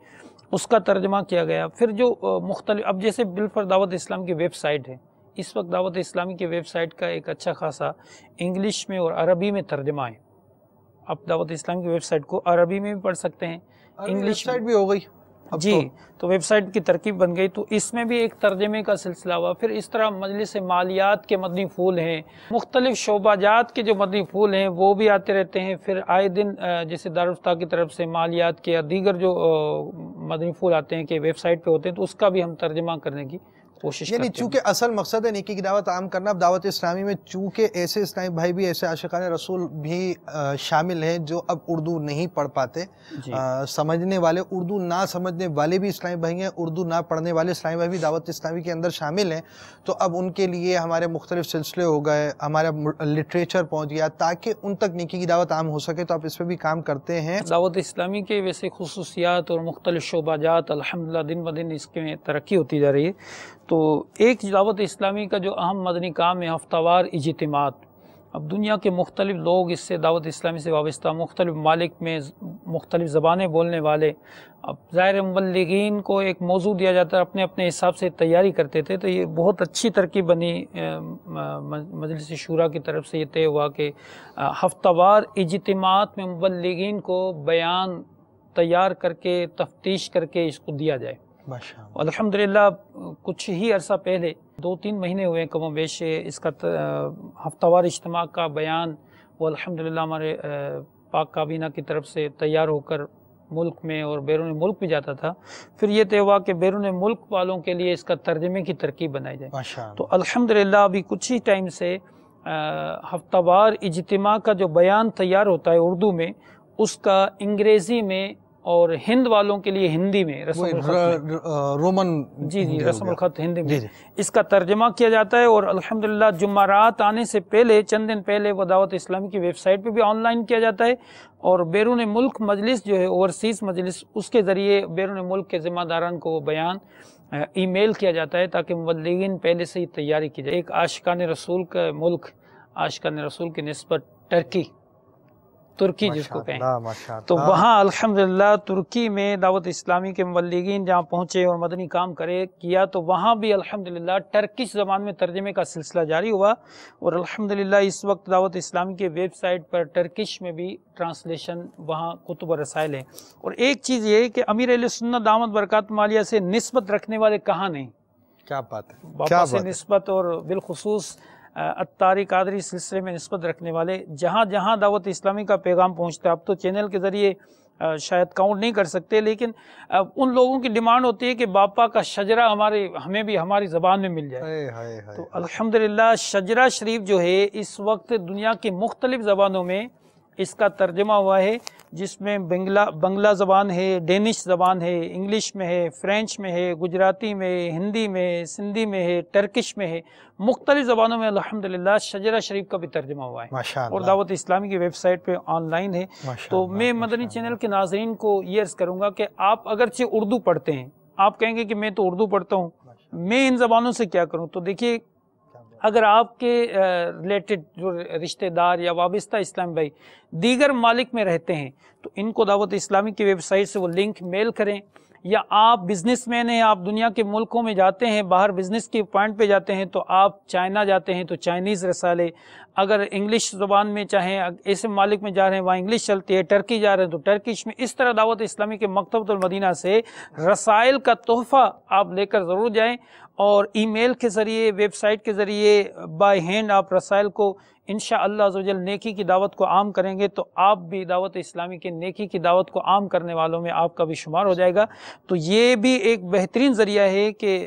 اس کا ترجمہ کیا گیا۔ پھر جو مختلف اب جیسے بالفرض دعوت اسلام کی ویب سائٹ ہے، اس وقت دعوت اسلامی کی ویب سائٹ کا ایک اچھا خاصا انگلش میں اور عربی میں ترجمہ ہے۔ اب دعوت اسلامی کی ویب سائٹ کو عربی میں بھی پڑھ سکتے ہیں، انگلش سائٹ بھی ہو گئی جی، تو ویب سائٹ کی ترکیب بن گئی، تو اس میں بھی ایک ترجمے کا سلسلہ ہوا۔ پھر اس طرح مجلس مالیات کے مدنی پھول ہیں، مختلف شعبہ جات کے جو مدنی پھول ہیں وہ بھی آتے رہتے ہیں۔ پھر آئے دن جیسے دارالفتہ کی طرف سے مالیات کے یا دیگر جو مدنی پھول آتے ہیں کہ ویب سائٹ پہ ہوتے ہیں، تو اس کا بھی ہم ترجمہ کرنے کی کوشش کرتے ہیں۔ یعنی چونکہ اصل مقصد ہے نیکی کی دعوت عام کرنا، اب دعوت اسلامی میں چونکہ ایسے اسلامی بھائی بھی، ایسے عاشقان رسول بھی شامل ہیں جو اب اردو نہیں پڑھ پاتے، سمجھنے والے، اردو نہ سمجھنے والے بھی اسلامی بھائی ہیں، اردو نہ پڑھنے والے اسلامی بھائی بھی دعوت اسلامی کے اندر شامل ہیں، تو اب ان کے لیے ہمارے مختلف سلسلے ہو گئے، ہمارا لٹریچر پہنچ گیا تاکہ ان تک نیکی کی دعوت عام ہو سکے، تو آپ اس پہ بھی کام کرتے ہیں۔ دعوت اسلامی کے ویسے خصوصیات اور مختلف شعبہ جات الحمدللہ دن بدن اس کے ترقی ہوتی جا رہی ہے، تو ایک دعوت اسلامی کا جو اہم مدنی کام ہے ہفتہ وار اجتماعات۔ اب دنیا کے مختلف لوگ اس سے دعوت اسلامی سے وابستہ، مختلف ممالک میں مختلف زبانیں بولنے والے، اب ظاہر مبلغین کو ایک موضوع دیا جاتا ہے، اپنے اپنے حساب سے تیاری کرتے تھے، تو یہ بہت اچھی ترکیب بنی مجلس شورا کی طرف سے، یہ طے ہوا کہ ہفتہ وار اجتماعات میں مبلغین کو بیان تیار کر کے تفتیش کر کے اس کو دیا جائے۔ الحمدللہ کچھ ہی عرصہ پہلے 2-3 مہینے ہوئے کم و بیش اس کا ہفتہ وار اجتماع کا بیان وہ الحمدللہ ہمارے پاک کابینہ کی طرف سے تیار ہو کر ملک میں اور بیرون ملک بھی جاتا تھا۔ پھر یہ طے ہوا کہ بیرون ملک والوں کے لیے اس کا ترجمے کی ترکیب بنائی جائے، تو الحمدللہ ابھی کچھ ہی ٹائم سے ہفتہ وار اجتماع کا جو بیان تیار ہوتا ہے اردو میں، اس کا انگریزی میں اور ہند والوں کے لیے ہندی میں رسم الخط رومن جی رسم الخط ہندی میں اس کا ترجمہ کیا جاتا ہے، اور الحمدللہ جمعرات آنے سے پہلے چند دن پہلے وہ دعوت اسلامی کی ویب سائٹ پہ بھی آن لائن کیا جاتا ہے، اور بیرون ملک مجلس جو ہے اوورسیز مجلس، اس کے ذریعے بیرون ملک کے ذمہ داران کو وہ بیان ای میل کیا جاتا ہے تاکہ مبلغین پہلے سے ہی تیاری کی جائے۔ ایک عاشقان رسول کا ملک، عاشقان رسول کی نسبت ترکی جس کو کہیں، تو وہاں الحمدللہ ترکی میں دعوت اسلامی کے مبلغین جہاں پہنچے اور مدنی کام کیا، تو وہاں بھی الحمدللہ ٹرکش زبان میں ترجمے کا سلسلہ جاری ہوا، اور الحمدللہ اس وقت دعوت اسلامی کے ویب سائٹ پر ٹرکش میں بھی ٹرانسلیشن وہاں کتب و رسائل ہیں۔ اور ایک چیز یہ ہے کہ امیر اہل سنت دامت برکاتہم عالیہ سے نسبت رکھنے والے کہاں نہیں، کیا بات ہے، باپا سے نسبت، اور بالخصوص اتاری قادری سلسلے میں نسبت رکھنے والے جہاں جہاں دعوت اسلامی کا پیغام پہنچتا ہے، اب تو چینل کے ذریعے شاید کاؤنٹ نہیں کر سکتے، لیکن ان لوگوں کی ڈیمانڈ ہوتی ہے کہ باپا کا شجرہ ہمیں بھی ہماری زبان میں مل جائے، تو الحمدللہ شجرہ شریف جو ہے اس وقت دنیا کی مختلف زبانوں میں اس کا ترجمہ ہوا ہے، جس میں بنگلہ زبان ہے، ڈینش زبان ہے، انگلش میں ہے، فرینچ میں ہے، گجراتی میں، ہندی میں، سندھی میں ہے، ٹرکش میں ہے، مختلف زبانوں میں الحمدللہ شجرہ شریف کا بھی ترجمہ ہوا ہے، اور دعوت اسلامی کی ویب سائٹ پہ آن لائن ہے۔ تو میں مدنی چینل کے ناظرین کو یہ عرض کروں گا کہ آپ اگرچہ اردو پڑھتے ہیں، آپ کہیں گے کہ میں تو اردو پڑھتا ہوں، میں ان زبانوں سے کیا کروں، تو دیکھیے اگر آپ کے ریلیٹڈ جو رشتہ دار یا وابستہ اسلام بھائی دیگر ممالک میں رہتے ہیں، تو ان کو دعوت اسلامی کی ویب سائٹ سے وہ لنک میل کریں، یا آپ بزنس مین ہیں، آپ دنیا کے ملکوں میں جاتے ہیں، باہر بزنس کے پوائنٹ پہ جاتے ہیں، تو آپ چائنا جاتے ہیں تو چائنیز رسالے، اگر انگلش زبان میں چاہیں ایسے ممالک میں جا رہے ہیں وہاں انگلش چلتی ہے، ٹرکی جا رہے ہیں تو ٹرکش میں، اس طرح دعوت اسلامی کے مکتبۃ المدینہ سے رسائل کا تحفہ آپ لے کر ضرور جائیں، اور ای میل کے ذریعے، ویب سائٹ کے ذریعے، بائی ہینڈ آپ رسائل کو انشاءاللہ عز و جل نیکی کی دعوت کو عام کریں گے تو آپ بھی دعوت اسلامی کے نیکی کی دعوت کو عام کرنے والوں میں آپ کا بھی شمار ہو جائے گا۔ تو یہ بھی ایک بہترین ذریعہ ہے کہ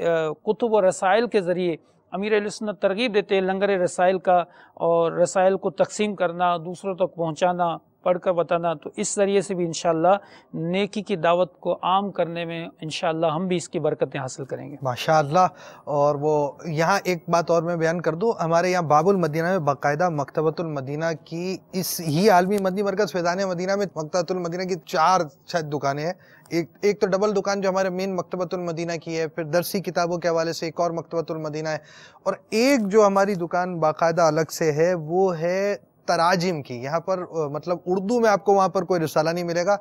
کتب و رسائل کے ذریعے امیر اہل سنت ترغیب دیتے ہیں لنگر رسائل کا، اور رسائل کو تقسیم کرنا، دوسروں تک پہنچانا، پڑھ کر بتانا، تو اس ذریعے سے بھی انشاءاللہ نیکی کی دعوت کو عام کرنے میں انشاءاللہ ہم بھی اس کی برکتیں حاصل کریں گے ماشاءاللہ۔ اور وہ یہاں ایک بات اور میں بیان کر دوں، ہمارے یہاں باب المدینہ میں باقاعدہ مکتبۃ المدینہ کی، اس ہی عالمی مدنی مرکز فیضان مدینہ میں مکتبۃ المدینہ کی 4 دکانیں ہیں۔ ایک تو ڈبل دکان جو ہمارے مین مکتبۃ المدینہ کی ہے، پھر درسی کتابوں کے حوالے سے ایک اور مکتبۃ المدینہ ہے، اور ایک جو ہماری دکان باقاعدہ الگ سے ہے وہ ہے تراجم کی۔ یہاں پر مطلب اردو میں آپ کو وہاں پر کوئی رسالہ نہیں ملے گا،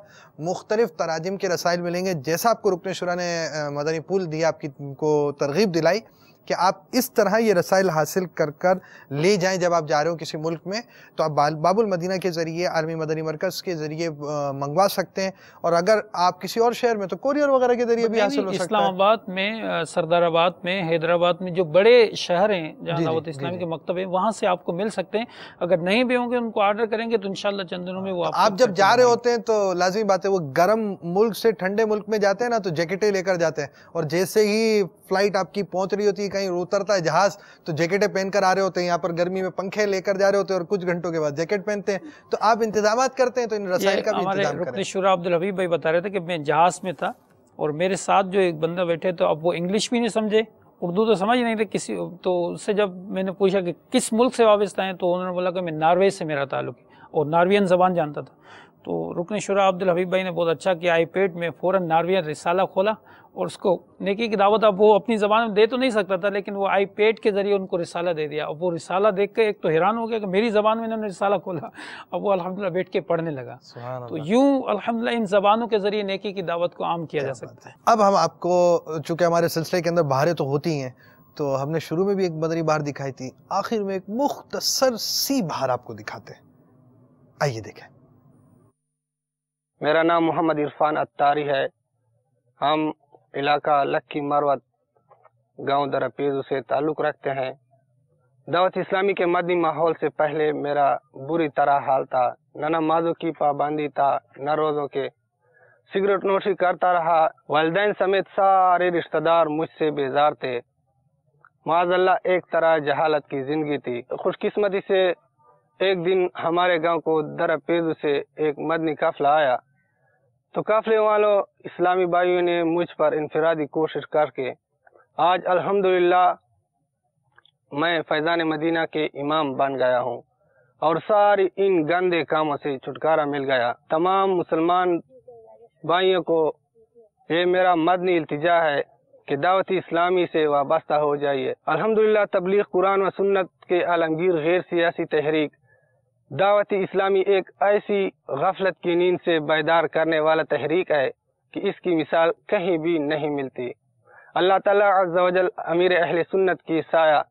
مختلف تراجم کے رسائل ملیں گے۔ جیسا آپ کو رکن شورا نے مدنی پھول دیا، آپ کو ترغیب دلائی کہ آپ اس طرح یہ رسائل حاصل کر لے جائیں جب آپ جا رہے ہو کسی ملک میں، تو آپ باب المدینہ کے ذریعے، عالمی مدنی مرکز کے ذریعے منگوا سکتے ہیں، اور اگر آپ کسی اور شہر میں تو کوریئر وغیرہ کے ذریعے بھی حاصل ہو سکتا ہے۔ اسلام آباد میں، سردار آباد میں، حیدرآباد میں جو بڑے شہر ہیں جہاں دعوت اسلامی کے مکتب ہیں وہاں سے آپ کو مل سکتے ہیں۔ اگر نہیں بھی ہوں گے ان کو آرڈر کریں گے تو انشاءاللہ چند دنوں میں وہ آپ جب جا رہے ہوتے ہیں تو لازمی بات ہے وہ گرم ملک سے ٹھنڈے ملک میں جاتے ہیں نا تو جیکٹیں لے کر جاتے ہیں، اور جیسے ہی فلائٹ آپ کی پہنچ رہی ہوتی ہے، کہیں اترتا ہے جہاز، تو جیکٹیں پہن کر آ رہے ہوتے ہیں، یہاں پر گرمی میں پنکھے لے کر جا رہے ہوتے ہیں اور کچھ گھنٹوں کے بعد جیکٹ پہنتے ہیں۔ تو آپ انتظامات کرتے ہیں تو ان رسائل کا بھی انتظام کریں۔ ہمارے رکن شورا عبدالحبیب بھائی بتا رہے تھے کہ میں جہاز میں تھا اور میرے ساتھ جو ایک بندہ بیٹھے تو اب وہ انگلش بھی نہیں سمجھے، اردو تو سمجھ نہیں تھے کسی، تو اس سے جب میں نے پوچھا کہ کس ملک سے وابستہ ہیں تو انہوں نے بولا کہ میں ناروے سے میرا تعلق ہے، اور ناروین زبان جانتا تھا۔ تو رکن شورا عبدالحبیب بھائی نے بہت اچھا کیا، آئی پیڈ میں فوراً ناروین رسالہ کھولا اور اس کو نیکی کی دعوت، اب وہ اپنی زبان میں دے تو نہیں سکتا تھا لیکن وہ آئی پیڈ کے ذریعے ان کو رسالہ دے دیا۔ اب وہ رسالہ دیکھ کے ایک تو حیران ہو گیا کہ میری زبان میں انہوں نے رسالہ کھولا، اب وہ الحمدللہ بیٹھ کے پڑھنے لگا۔ تو یوں الحمدللہ ان زبانوں کے ذریعے نیکی کی دعوت کو عام کیا جا سکتا ہے۔ اب ہم آپ کو، چونکہ ہمارے سلسلے کے اندر بہاریں تو ہوتی ہیں، تو ہم نے شروع میں بھی ایک مدنی بہار دکھائی تھی، آخر میں ایک مختصر سی بہار آپ کو دکھاتے ہیں، آئیے دیکھیں۔ میرا نام محمد عرفان اتاری ہے، ہم علاقہ لکی مروت گاؤں درپیزو سے تعلق رکھتے ہیں۔ دعوت اسلامی کے مدنی ماحول سے پہلے میرا بری طرح حال تھا، نہ نمازوں کی پابندی تھا نہ روزوں کے، سگریٹ نوشی کرتا رہا، والدین سمیت سارے رشتہ دار مجھ سے بیزار تھے، معاذ اللہ ایک طرح جہالت کی زندگی تھی۔ خوش قسمتی سے ایک دن ہمارے گاؤں کو درپیزو سے ایک مدنی قافلہ آیا، تو قافلے والوں اسلامی بھائیوں نے مجھ پر انفرادی کوشش کر کے آج الحمدللہ میں فیضان مدینہ کے امام بن گیا ہوں، اور ساری ان گندے کاموں سے چھٹکارا مل گیا۔ تمام مسلمان بھائیوں کو یہ میرا مدنی التجا ہے کہ دعوت اسلامی سے وابستہ ہو جائیے۔ الحمدللہ تبلیغ قرآن و سنت کے عالمگیر غیر سیاسی تحریک دعوت اسلامی ایک ایسی غفلت کی نیند سے بیدار کرنے والا تحریک ہے کہ اس کی مثال کہیں بھی نہیں ملتی۔ اللہ تعالیٰ عز و جل امیر اہل سنت کی سایہ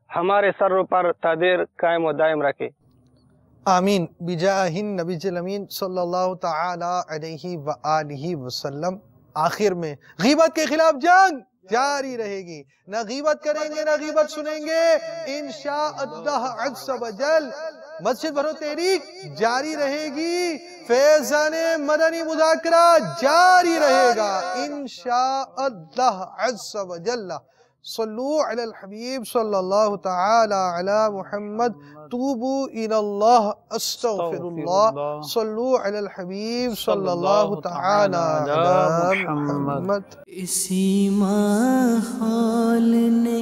ہمارے سروں پر تدیر قائم و دائم رکھے، آمین بجاہ النبی الامین صلی اللہ تعالی علیہ وآلہ وسلم۔ آخر میں غیبت کے خلاف جنگ جاری رہے گی، نہ غیبت کریں گے نہ غیبت سنیں گے انشاءاللہ عز و جل۔ مسجد بھرو تحریک جاری رہے گی، فیضان مدنی مذاکرہ جاری رہے گا انشاءاللہ عز و جل۔ صلو علی الحبیب صلی اللہ تعالی علی محمد، توبو الی اللہ استغفر اللہ، صلو علی الحبیب صلی اللہ تعالی علی محمد۔ اسی ماحول نے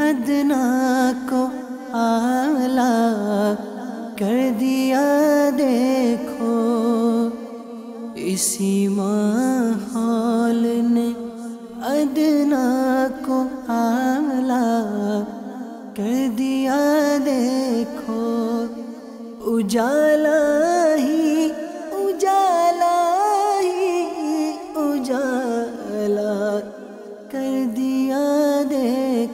ادنا کو اعلیٰ کر دیا دیکھو، اسی ماحول نے ادنا کو اعلیٰ کر دیا دیکھو، اجالا ہی اجالا ہی اجالا کر دیا دیکھو۔